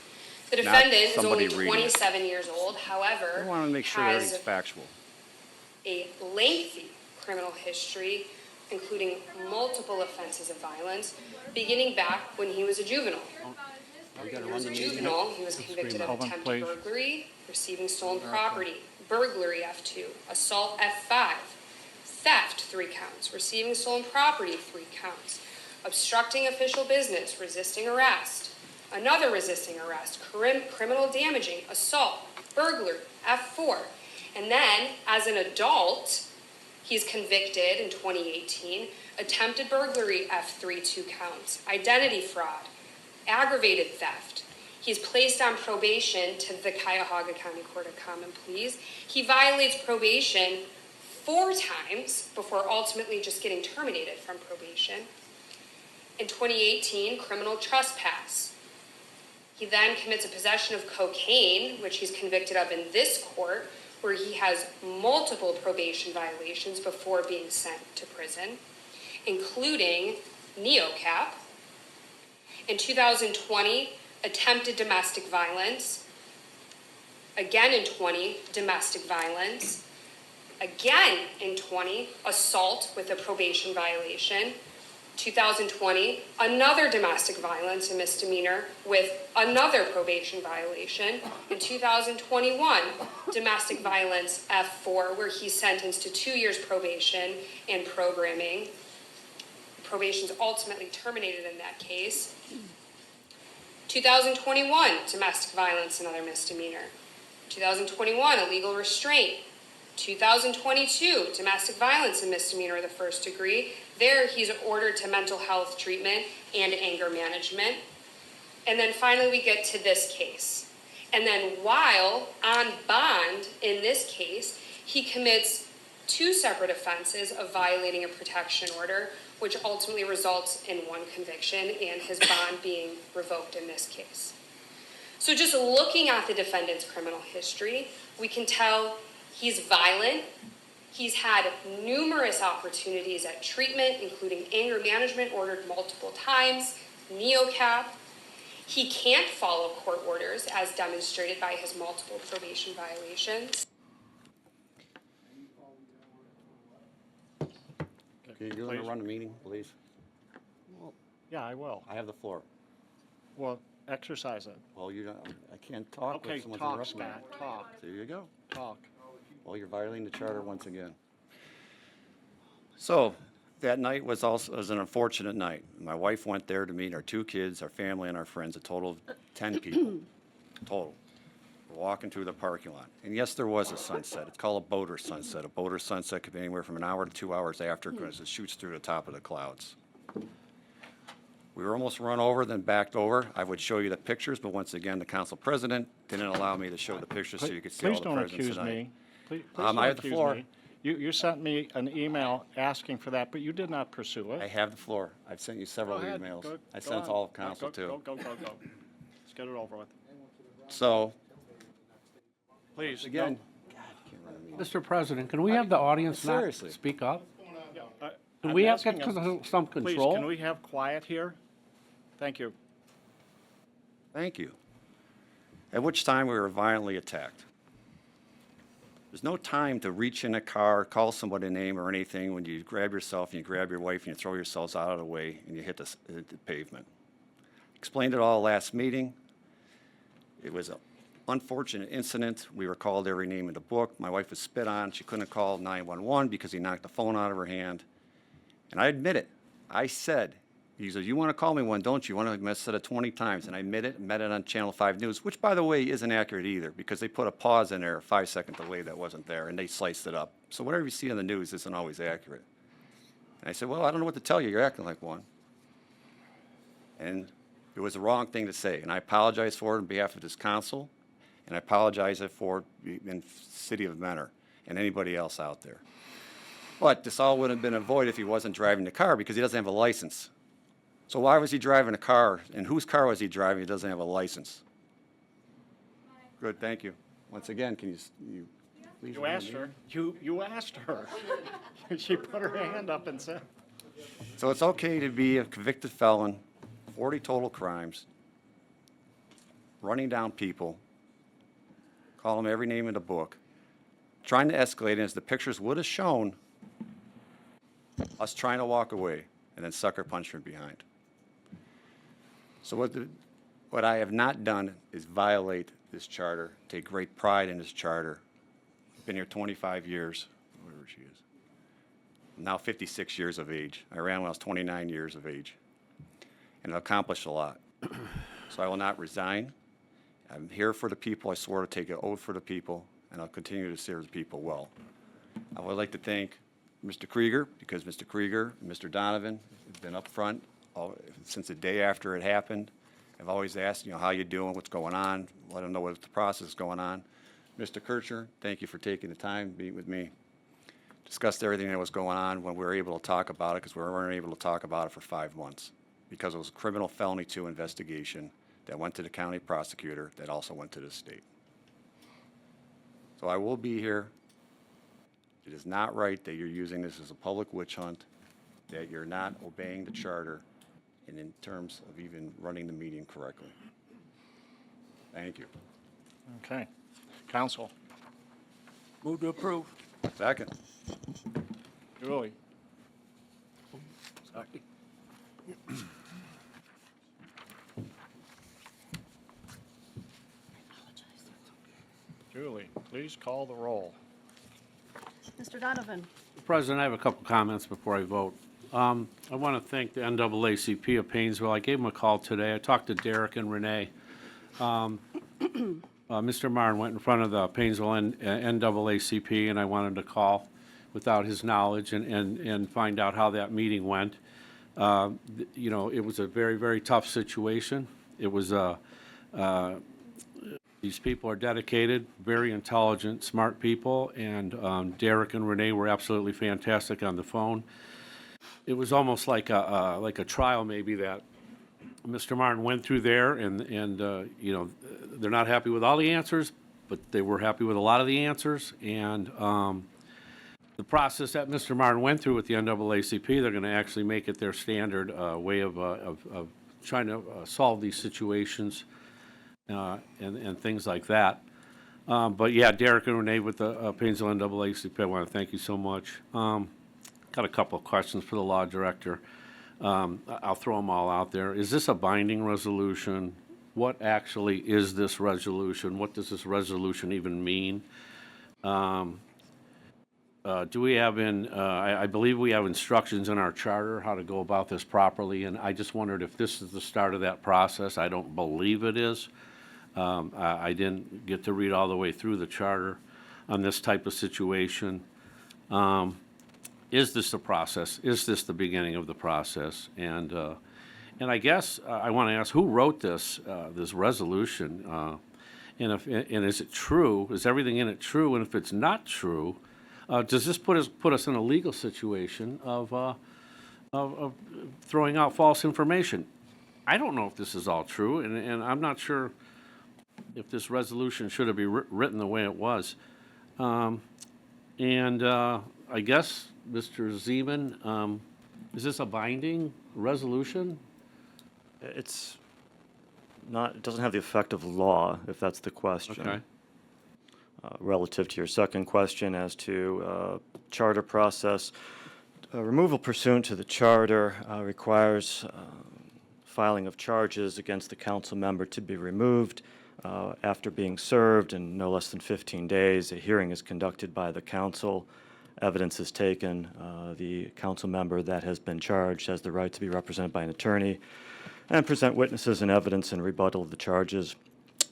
The defendant is somebody only reading it. 27 years old, however, I want to make sure has everything's factual. a lengthy criminal history, including multiple offenses of violence, beginning back when he was a juvenile. When he was a juvenile, he was convicted of Hold on, attempted please. burglary, receiving stolen property, burglary F2, assault F5, theft 3 counts, receiving stolen property 3 counts, obstructing official business, resisting arrest, another resisting arrest, criminal damaging, assault, burglary F4. And then, as an adult, he's convicted in 2018, attempted burglary F3 2 counts, identity fraud, aggravated theft. He's placed on probation to the Cuyahoga County Court of Common Pleas. He violates probation 4 times before ultimately just getting terminated from probation. In 2018, criminal trespass. He then commits a possession of cocaine, which he's convicted of in this court, where he has multiple probation violations before being sent to prison, including NeoCap. In 2020, attempted domestic violence. Again in 20, domestic violence. Again in 20, assault with a probation violation. 2020, another domestic violence, a misdemeanor, with another probation violation. In 2021, domestic violence F4, where he's sentenced to 2 years probation and programming. Probation's ultimately terminated in that case. 2021, domestic violence, another misdemeanor. 2021, illegal restraint. 2022, domestic violence and misdemeanor of the first degree. There, he's ordered to mental health treatment and anger management. And then finally, we get to this case. And then while on bond in this case, he commits 2 separate offenses of violating a protection order, which ultimately results in 1 conviction and his bond being revoked in this case. So just looking at the defendant's criminal history, we can tell he's violent. He's had numerous opportunities at treatment, including anger management ordered multiple times, NeoCap. He can't follow court orders as demonstrated by his multiple probation violations. Can you run the meeting, please? Yeah, I will. I have the floor. Well, exercise it. Well, I can't talk Okay, if someone's talk, interrupting me. Scott, talk, There you go. talk. Well, you're violating the charter once again. So, that night was an unfortunate night. My wife went there to meet our 2 kids, our family, and our friends, a total of 10 people, total. We're walking through the parking lot. And yes, there was a sunset. It's called a boater sunset. A boater sunset could be anywhere from an hour to 2 hours after because it shoots through the top of the clouds. We were almost run over, then backed over. I would show you the pictures, but once again, the council president didn't allow me to show the pictures so you could see all Please the don't presidents accuse tonight. me. Please I don't have the accuse floor. me. You sent me an email asking for that, but you did not pursue it. I have the floor. I've sent you several Go ahead. emails. Go I sent on. to all of council, Go, too. Go. Let's get it over with. So, Please, again, Mr. President, can we have the audience not Seriously. speak up? no. Can I'm we have asking some Please, control? can we have quiet here? Thank you. thank you. At which time we were violently attacked. There's no time to reach in a car, call somebody a name or anything when you grab yourself and you grab your wife and you throw yourselves out of the way and you hit the pavement. Explained it all last meeting. It was an unfortunate incident. We were called every name in the book. My wife was spit on. She couldn't call 911 because he knocked the phone out of her hand. And I admit it. I said, he said, you want to call me one, don't you? I said it 20 times, and I admit it, met it on Channel 5 News, which, by the way, isn't accurate either, because they put a pause in there, a 5-second delay that wasn't there, and they sliced it up. So whatever you see on the news isn't always accurate. And I said, well, I don't know what to tell you. You're acting like one. And it was the wrong thing to say, and I apologize for it on behalf of this council, and I apologize for it in the city of Mentor and anybody else out there. But this all would have been avoided if he wasn't driving the car, because he doesn't have a license. So why was he driving a car, and whose car was he driving? He doesn't have a license. Good, thank you. Once again, can you please? You asked her. You asked her. She put her hand up and said. So it's okay to be a convicted felon, 40 total crimes, running down people, call them every name in the book, trying to escalate, and as the pictures would have shown, us trying to walk away and then sucker punch from behind. So what I have not done is violate this charter, take great pride in this charter. I've been here 25 years, wherever she is. I'm now 56 years of age. I ran when I was 29 years of age, and I've accomplished a lot. So I will not resign. I'm here for the people. I swore to take an oath for the people, and I'll continue to serve the people well. I would like to thank Mr. Krieger, because Mr. Krieger and Mr. Donovan have been up front since the day after it happened. I've always asked, how you doing, what's going on, let them know what the process is going on. Mr. Kirchner, thank you for taking the time to meet with me. Discussed everything that was going on when we were able to talk about it, because we weren't able to talk about it for 5 months, because it was a criminal felony 2 investigation that went to the county prosecutor that also went to the state. So I will be here. It is not right that you're using this as a public witch hunt, that you're not obeying the charter, and in terms of even running the meeting correctly. Thank you. Okay. Council. Move to approve. Second. Julie. Sorry. Julie, please call the roll. Mr. Donovan? President, I have a couple comments before I vote. I want to thank the NAACP of Painesville. I gave them a call today. I talked to Derek and Renee. Mr. Marn went in front of the Painesville NAACP, and I wanted to call without his knowledge and find out how that meeting went. You know, it was a very, very tough situation. It was, these people are dedicated, very intelligent, smart people, and Derek and Renee were absolutely fantastic on the phone. It was almost like a trial maybe that Mr. Martin went through there, and you know, they're not happy with all the answers, but they were happy with a lot of the answers. And the process that Mr. Martin went through with the NAACP, they're going to actually make it their standard way of trying to solve these situations and things like that. But yeah, Derek and Renee with the Painesville NAACP, I want to thank you so much. Got a couple of questions for the law director. I'll throw them all out there. Is this a binding resolution? What actually is this resolution? What does this resolution even mean? Do we have I believe we have instructions in our charter how to go about this properly, and I just wondered if this is the start of that process. I don't believe it is. I didn't get to read all the way through the charter on this type of situation. Is this the process? Is this the beginning of the process? And I guess I want to ask, who wrote this resolution? And is it true? Is everything in it true? And if it's not true, does this put us in a legal situation of throwing out false information? I don't know if this is all true, and I'm not sure if this resolution should have been written the way it was. I guess, Mr. Zeman, is this a binding resolution? It's not, it doesn't have the effect of law, if that's the question. Okay. Relative to your second question as to charter process, removal pursuant to the charter requires filing of charges against the council member to be removed after being served in no less than 15 days. A hearing is conducted by the council. Evidence is taken. The council member that has been charged has the right to be represented by an attorney and present witnesses and evidence in rebuttal of the charges.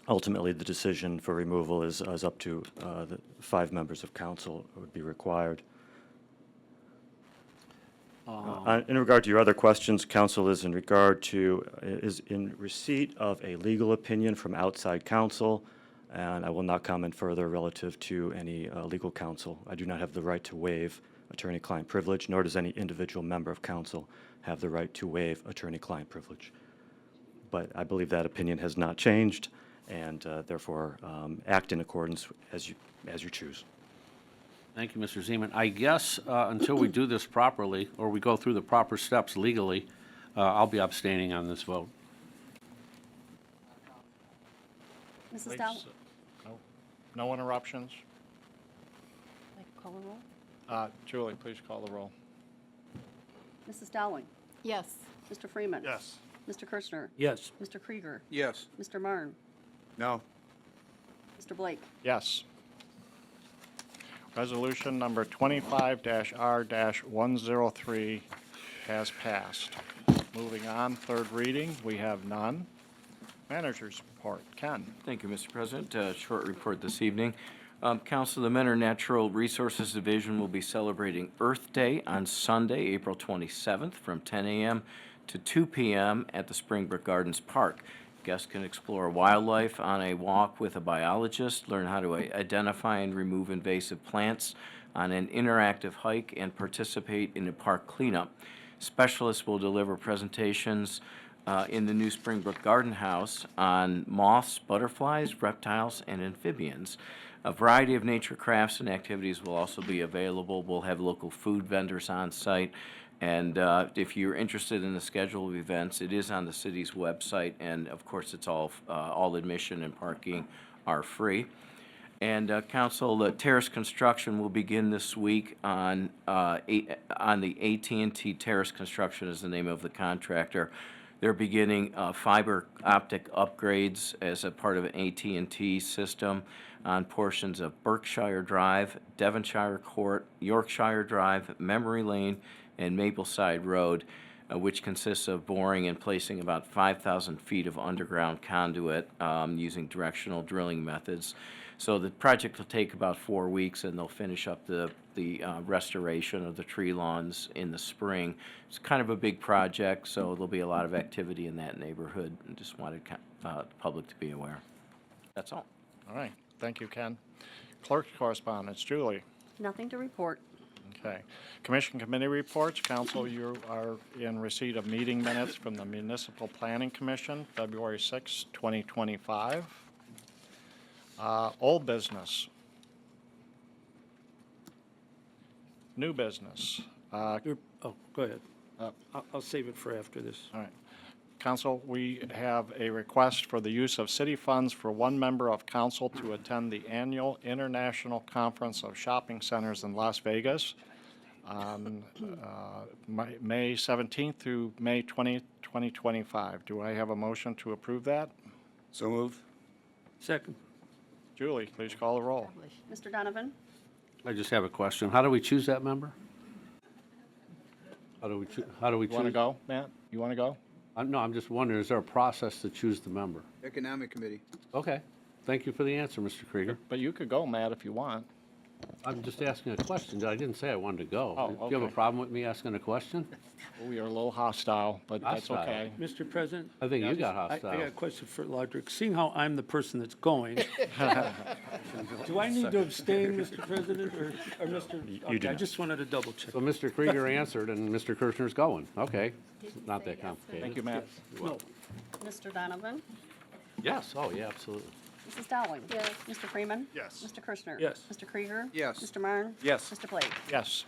Ultimately, the decision for removal is up to the 5 members of council would be required. In regard to your other questions, council is in receipt of a legal opinion from outside counsel, and I will not comment further relative to any legal counsel. I do not have the right to waive attorney-client privilege, nor does any individual member of council have the right to waive attorney-client privilege. But I believe that opinion has not changed, and therefore act in accordance as you choose. Thank you, Mr. Zeman. I guess until we do this properly, or we go through the proper steps legally, I'll be abstaining on this vote. Mrs. Please, Dowling? no interruptions. Like call a roll? Julie, please call the roll. Mrs. Dowling? Yes. Mr. Freeman? Yes. Mr. Kirchner? Yes. Mr. Krieger? Yes. Mr. Marn? No. Mr. Blake? Yes. Resolution number 25-R-103 has passed. Moving on, third reading, we have none. Manager's report. Ken. Thank you, Mr. President. Short report this evening. Council, the Mentor Natural Resources Division will be celebrating Earth Day on Sunday, April 27th from 10 a.m. to 2 p.m. at the Springbrook Gardens Park. Guests can explore wildlife on a walk with a biologist, learn how to identify and remove invasive plants on an interactive hike, and participate in a park cleanup. Specialists will deliver presentations in the new Springbrook Garden House on moths, butterflies, reptiles, and amphibians. A variety of nature crafts and activities will also be available. We'll have local food vendors on site. And if you're interested in the schedule of events, it is on the city's website, and of course, it's all admission and parking are free. And Council, terrace construction will begin this week on the AT&T Terrace Construction is the name of the contractor. They're beginning fiber optic upgrades as a part of an AT&T system on portions of Berkshire Drive, Devonshire Court, Yorkshire Drive, Memory Lane, and Mapleside Road. which consists of boring and placing about 5,000 feet of underground conduit using directional drilling methods. So the project will take about 4 weeks, and they'll finish up the restoration of the tree lawns in the spring. It's kind of a big project, so there'll be a lot of activity in that neighborhood, and just wanted the public to be aware. That's all. All right, thank you, Ken. Clerk's correspondence, Julie. Nothing to report. Okay. Commission committee reports. Council, you are in receipt of meeting minutes from the Municipal Planning Commission, February 6, 2025. Old business. New business. Oh, go ahead. I'll save it for after this. All right. Council, we have a request for the use of city funds for one member of council to attend the annual International Conference of Shopping Centers in Las Vegas on May 17th through May 20th, 2025. Do I have a motion to approve that? So moved. Second. Julie, please call the roll. Mr. Donovan? I just have a question. How do we choose that member? How do we choose? You want to go, Matt? You want to go? No, I'm just wondering, is there a process to choose the member? Economic Committee. Okay. Thank you for the answer, Mr. Krieger. But you could go, Matt, if you want. I'm just asking a question. I didn't say I wanted to go. Oh, Do you have a okay. problem with me asking a question? We are a little hostile, but that's Hostile. okay. Mr. President? I think you got I hostile. got a question for Lodrick. Seeing how I'm the person that's going, do I need to abstain, Mr. President, or Mr.? You do Okay, I not. just wanted to double check. So Mr. Krieger answered and Mr. Kirchner's going. Okay. Not that complicated. Thank you, Matt. No. Mr. Donovan? Yes. Oh, yeah, absolutely. Mrs. Dowling? Yes. Mr. Freeman? Yes. Mr. Kirschner? Yes. Mr. Krieger? Yes. Mr. Marn? Yes. Mr. Blake? Yes.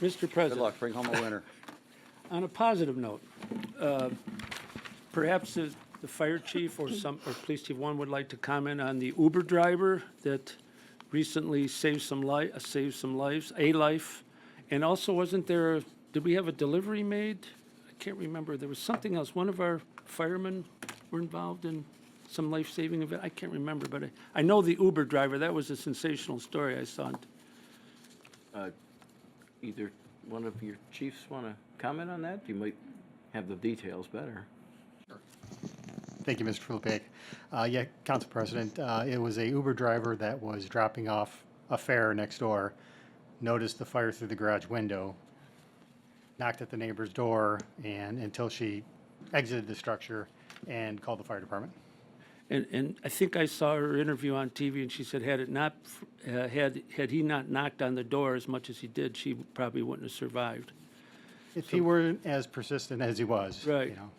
Mr. Good President? luck. Bring home a winner. On a positive note, perhaps the fire chief or police chief one would like to comment on the Uber driver that recently saved some lives, a life. And also, did we have a delivery made? I can't remember. There was something else. One of our firemen were involved in some life-saving event. I can't remember, but I know the Uber driver. That was a sensational story I saw. Either one of your chiefs want to comment on that? You might have the details better. Thank you, Mr. Philippe. Yeah, Council President, it was a Uber driver that was dropping off a fare next door, noticed the fire through the garage window, knocked at the neighbor's door, and until she exited the structure and called the fire department. And I think I saw her interview on TV, and she said had he not knocked on the door as much as he did, she probably wouldn't have survived. If he weren't as persistent as he was, Right. you know.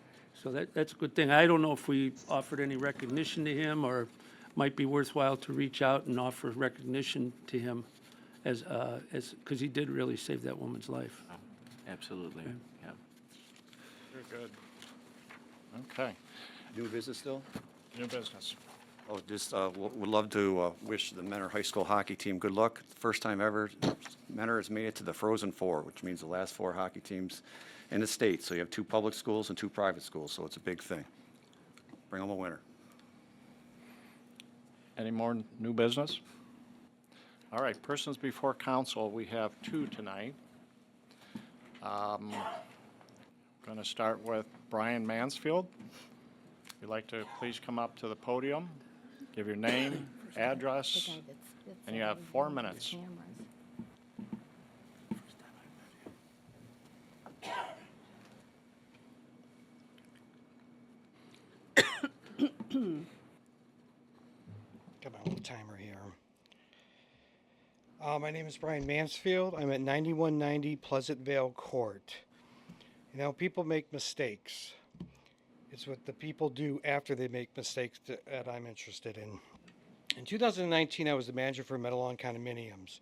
So that's a good thing. I don't know if we offered any recognition to him, or might be worthwhile to reach out and offer recognition to him because he did really save that woman's life. Absolutely. Yeah. Very good. Okay. New business still? New business. Oh, just would love to wish the Mentor High School hockey team good luck. First time ever, Mentor has made it to the Frozen Four, which means the last four hockey teams in the state. So you have 2 public schools and 2 private schools, so it's a big thing. Bring home a winner. Any more new business? All right, persons before council, we have 2 tonight. Going to start with Brian Mansfield. If you'd like to please come up to the podium, give your name, address, and you have 4 minutes. Got my little timer here. My name is Brian Mansfield. I'm at 9190 Pleasant Vale Court. You know, people make mistakes. It's what the people do after they make mistakes that I'm interested in. In 2019, I was the manager for Meadowlawn Condominiums.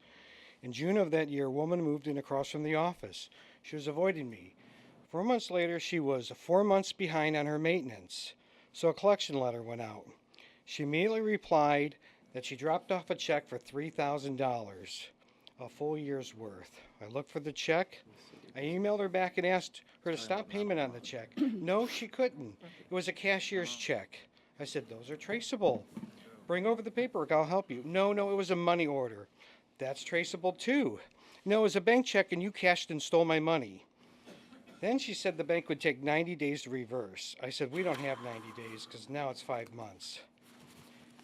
In June of that year, a woman moved in across from the office. She was avoiding me. 4 months later, she was 4 months behind on her maintenance, so a collection letter went out. She immediately replied that she dropped off a check for $3,000, a full year's worth. I looked for the check. I emailed her back and asked her to stop payment on the check. No, she couldn't. It was a cashier's check. I said, those are traceable. Bring over the paperwork, I'll help you. No, it was a money order. That's traceable too. No, it was a bank check and you cashed and stole my money. Then she said the bank would take 90 days to reverse. I said, we don't have 90 days because now it's 5 months.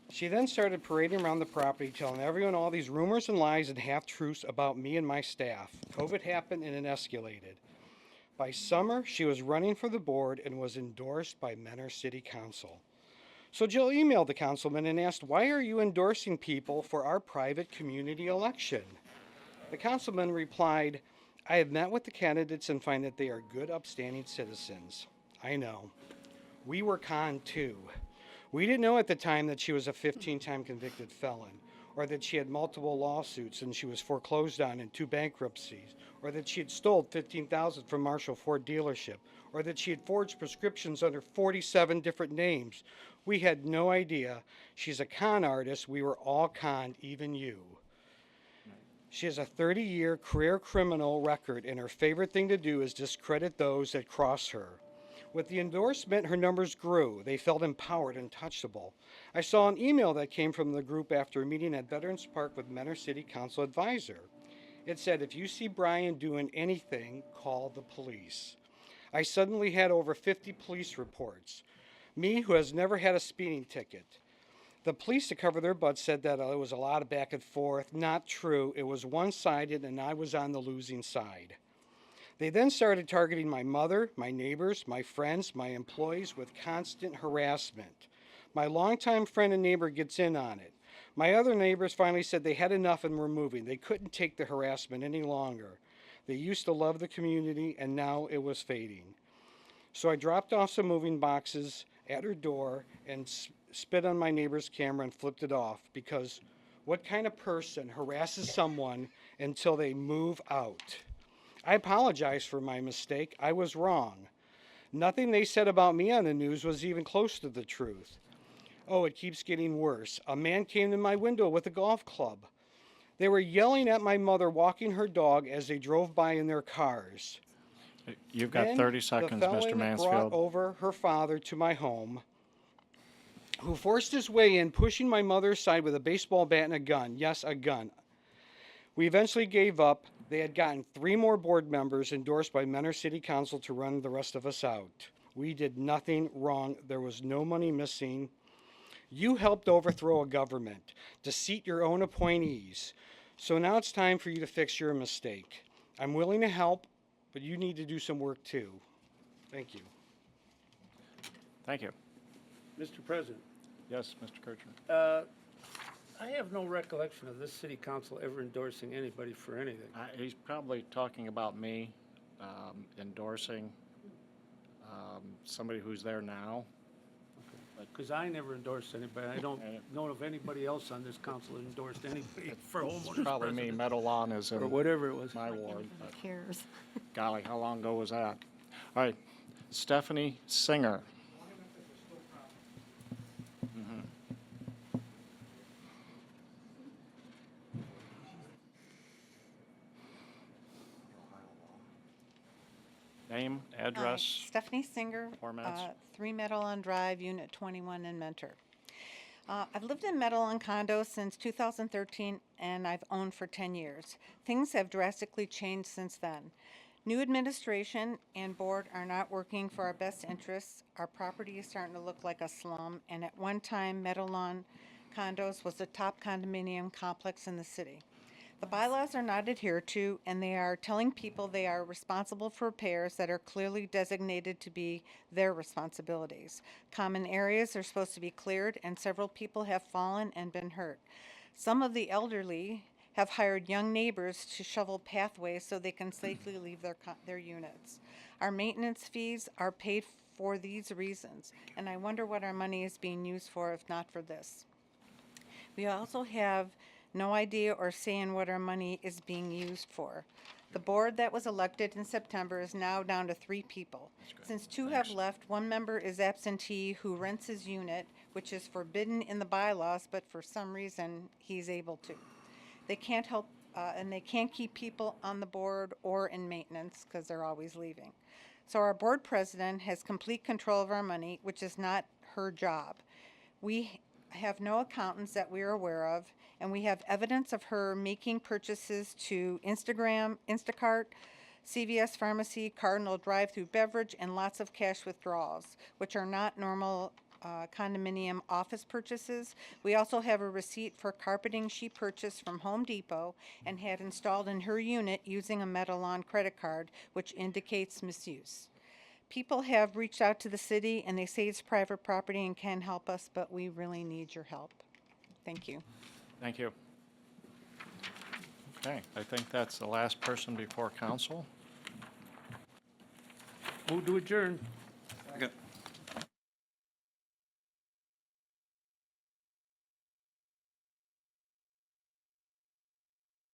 She then started parading around the property, telling everyone all these rumors and lies and half-truths about me and my staff. COVID happened and it escalated. By summer, she was running for the board and was endorsed by Mentor City Council. So Jill emailed the councilman and asked, why are you endorsing people for our private community election? The councilman replied, I have met with the candidates and find that they are good, upstanding citizens. I know. We were conned too. We didn't know at the time that she was a 15-time convicted felon, or that she had multiple lawsuits and she was foreclosed on in 2 bankruptcies, or that she had stole $15,000 from Marshall Ford dealership, or that she had forged prescriptions under 47 different names. We had no idea. She's a con artist. We were all conned, even you. She has a 30-year career criminal record, and her favorite thing to do is discredit those that cross her. With the endorsement, her numbers grew. They felt empowered and touchable. I saw an email that came from the group after a meeting at Veterans Park with Mentor City Council advisor. It said, if you see Brian doing anything, call the police. I suddenly had over 50 police reports. Me, who has never had a speeding ticket. The police, to cover their butts, said that it was a lot of back and forth. Not true. It was one-sided, and I was on the losing side. They then started targeting my mother, my neighbors, my friends, my employees with constant harassment. My longtime friend and neighbor gets in on it. My other neighbors finally said they had enough and were moving. They couldn't take the harassment any longer. They used to love the community, and now it was fading. So I dropped off some moving boxes at her door and spit on my neighbor's camera and flipped it off, because what kind of person harasses someone until they move out? I apologize for my mistake. I was wrong. Nothing they said about me on the news was even close to the truth. Oh, it keeps getting worse. A man came to my window with a golf club. They were yelling at my mother walking her dog as they drove by in their cars. You've got Then 30 seconds, the Mr. felon Mansfield. brought over her father to my home, who forced his way in, pushing my mother aside with a baseball bat and a gun. Yes, a gun. We eventually gave up. They had gotten 3 more board members endorsed by Mentor City Council to run the rest of us out. We did nothing wrong. There was no money missing. You helped overthrow a government to seat your own appointees. So now it's time for you to fix your mistake. I'm willing to help, but you need to do some work too. Thank you. Thank you. Mr. President, Yes, Mr. Kirchner. I have no recollection of this city council ever endorsing anybody for anything. He's probably talking about me endorsing somebody who's there now. Because I never endorsed anybody. I don't know of anybody else on this council that endorsed anybody for It's homeowners probably me. president. Meadow Lawn is in Or whatever it was. my ward. but Who cares? Golly, how long ago was that? All right, Stephanie Singer. Mhm. Name, address, Stephanie Singer, 4 minutes. 3 Meadowlawn Drive, Unit 21 in Mentor. I've lived in Meadowlawn condos since 2013, and I've owned for 10 years. Things have drastically changed since then. New administration and board are not working for our best interests. Our property is starting to look like a slum, and at one time, Meadowlawn condos was the top condominium complex in the city. The bylaws are not adhered to, and they are telling people they are responsible for repairs that are clearly designated to be their responsibilities. Common areas are supposed to be cleared, and several people have fallen and been hurt. Some of the elderly have hired young neighbors to shovel pathways so they can safely leave their units. Our maintenance fees are paid for these reasons, and I wonder what our money is being used for if not for this. We also have no idea or say in what our money is being used for. The board that was elected in September is now down to 3 people. Since 2 have left, 1 member is absentee who rents his unit, which is forbidden in the bylaws, but for some reason he's able to. They can't help, and they can't keep people on the board or in maintenance because they're always leaving. So our board president has complete control of our money, which is not her job. We have no accountants that we're aware of, and we have evidence of her making purchases to Instagram, Instacart, CVS Pharmacy, Cardinal drive-through beverage, and lots of cash withdrawals, which are not normal condominium office purchases. We also have a receipt for carpeting she purchased from Home Depot and had installed in her unit using a Metalon credit card, which indicates misuse. People have reached out to the city and they say it's private property and can help us, but we really need your help. Thank you. Thank you. Okay, I think that's the last person before council. Move to adjourn. Second.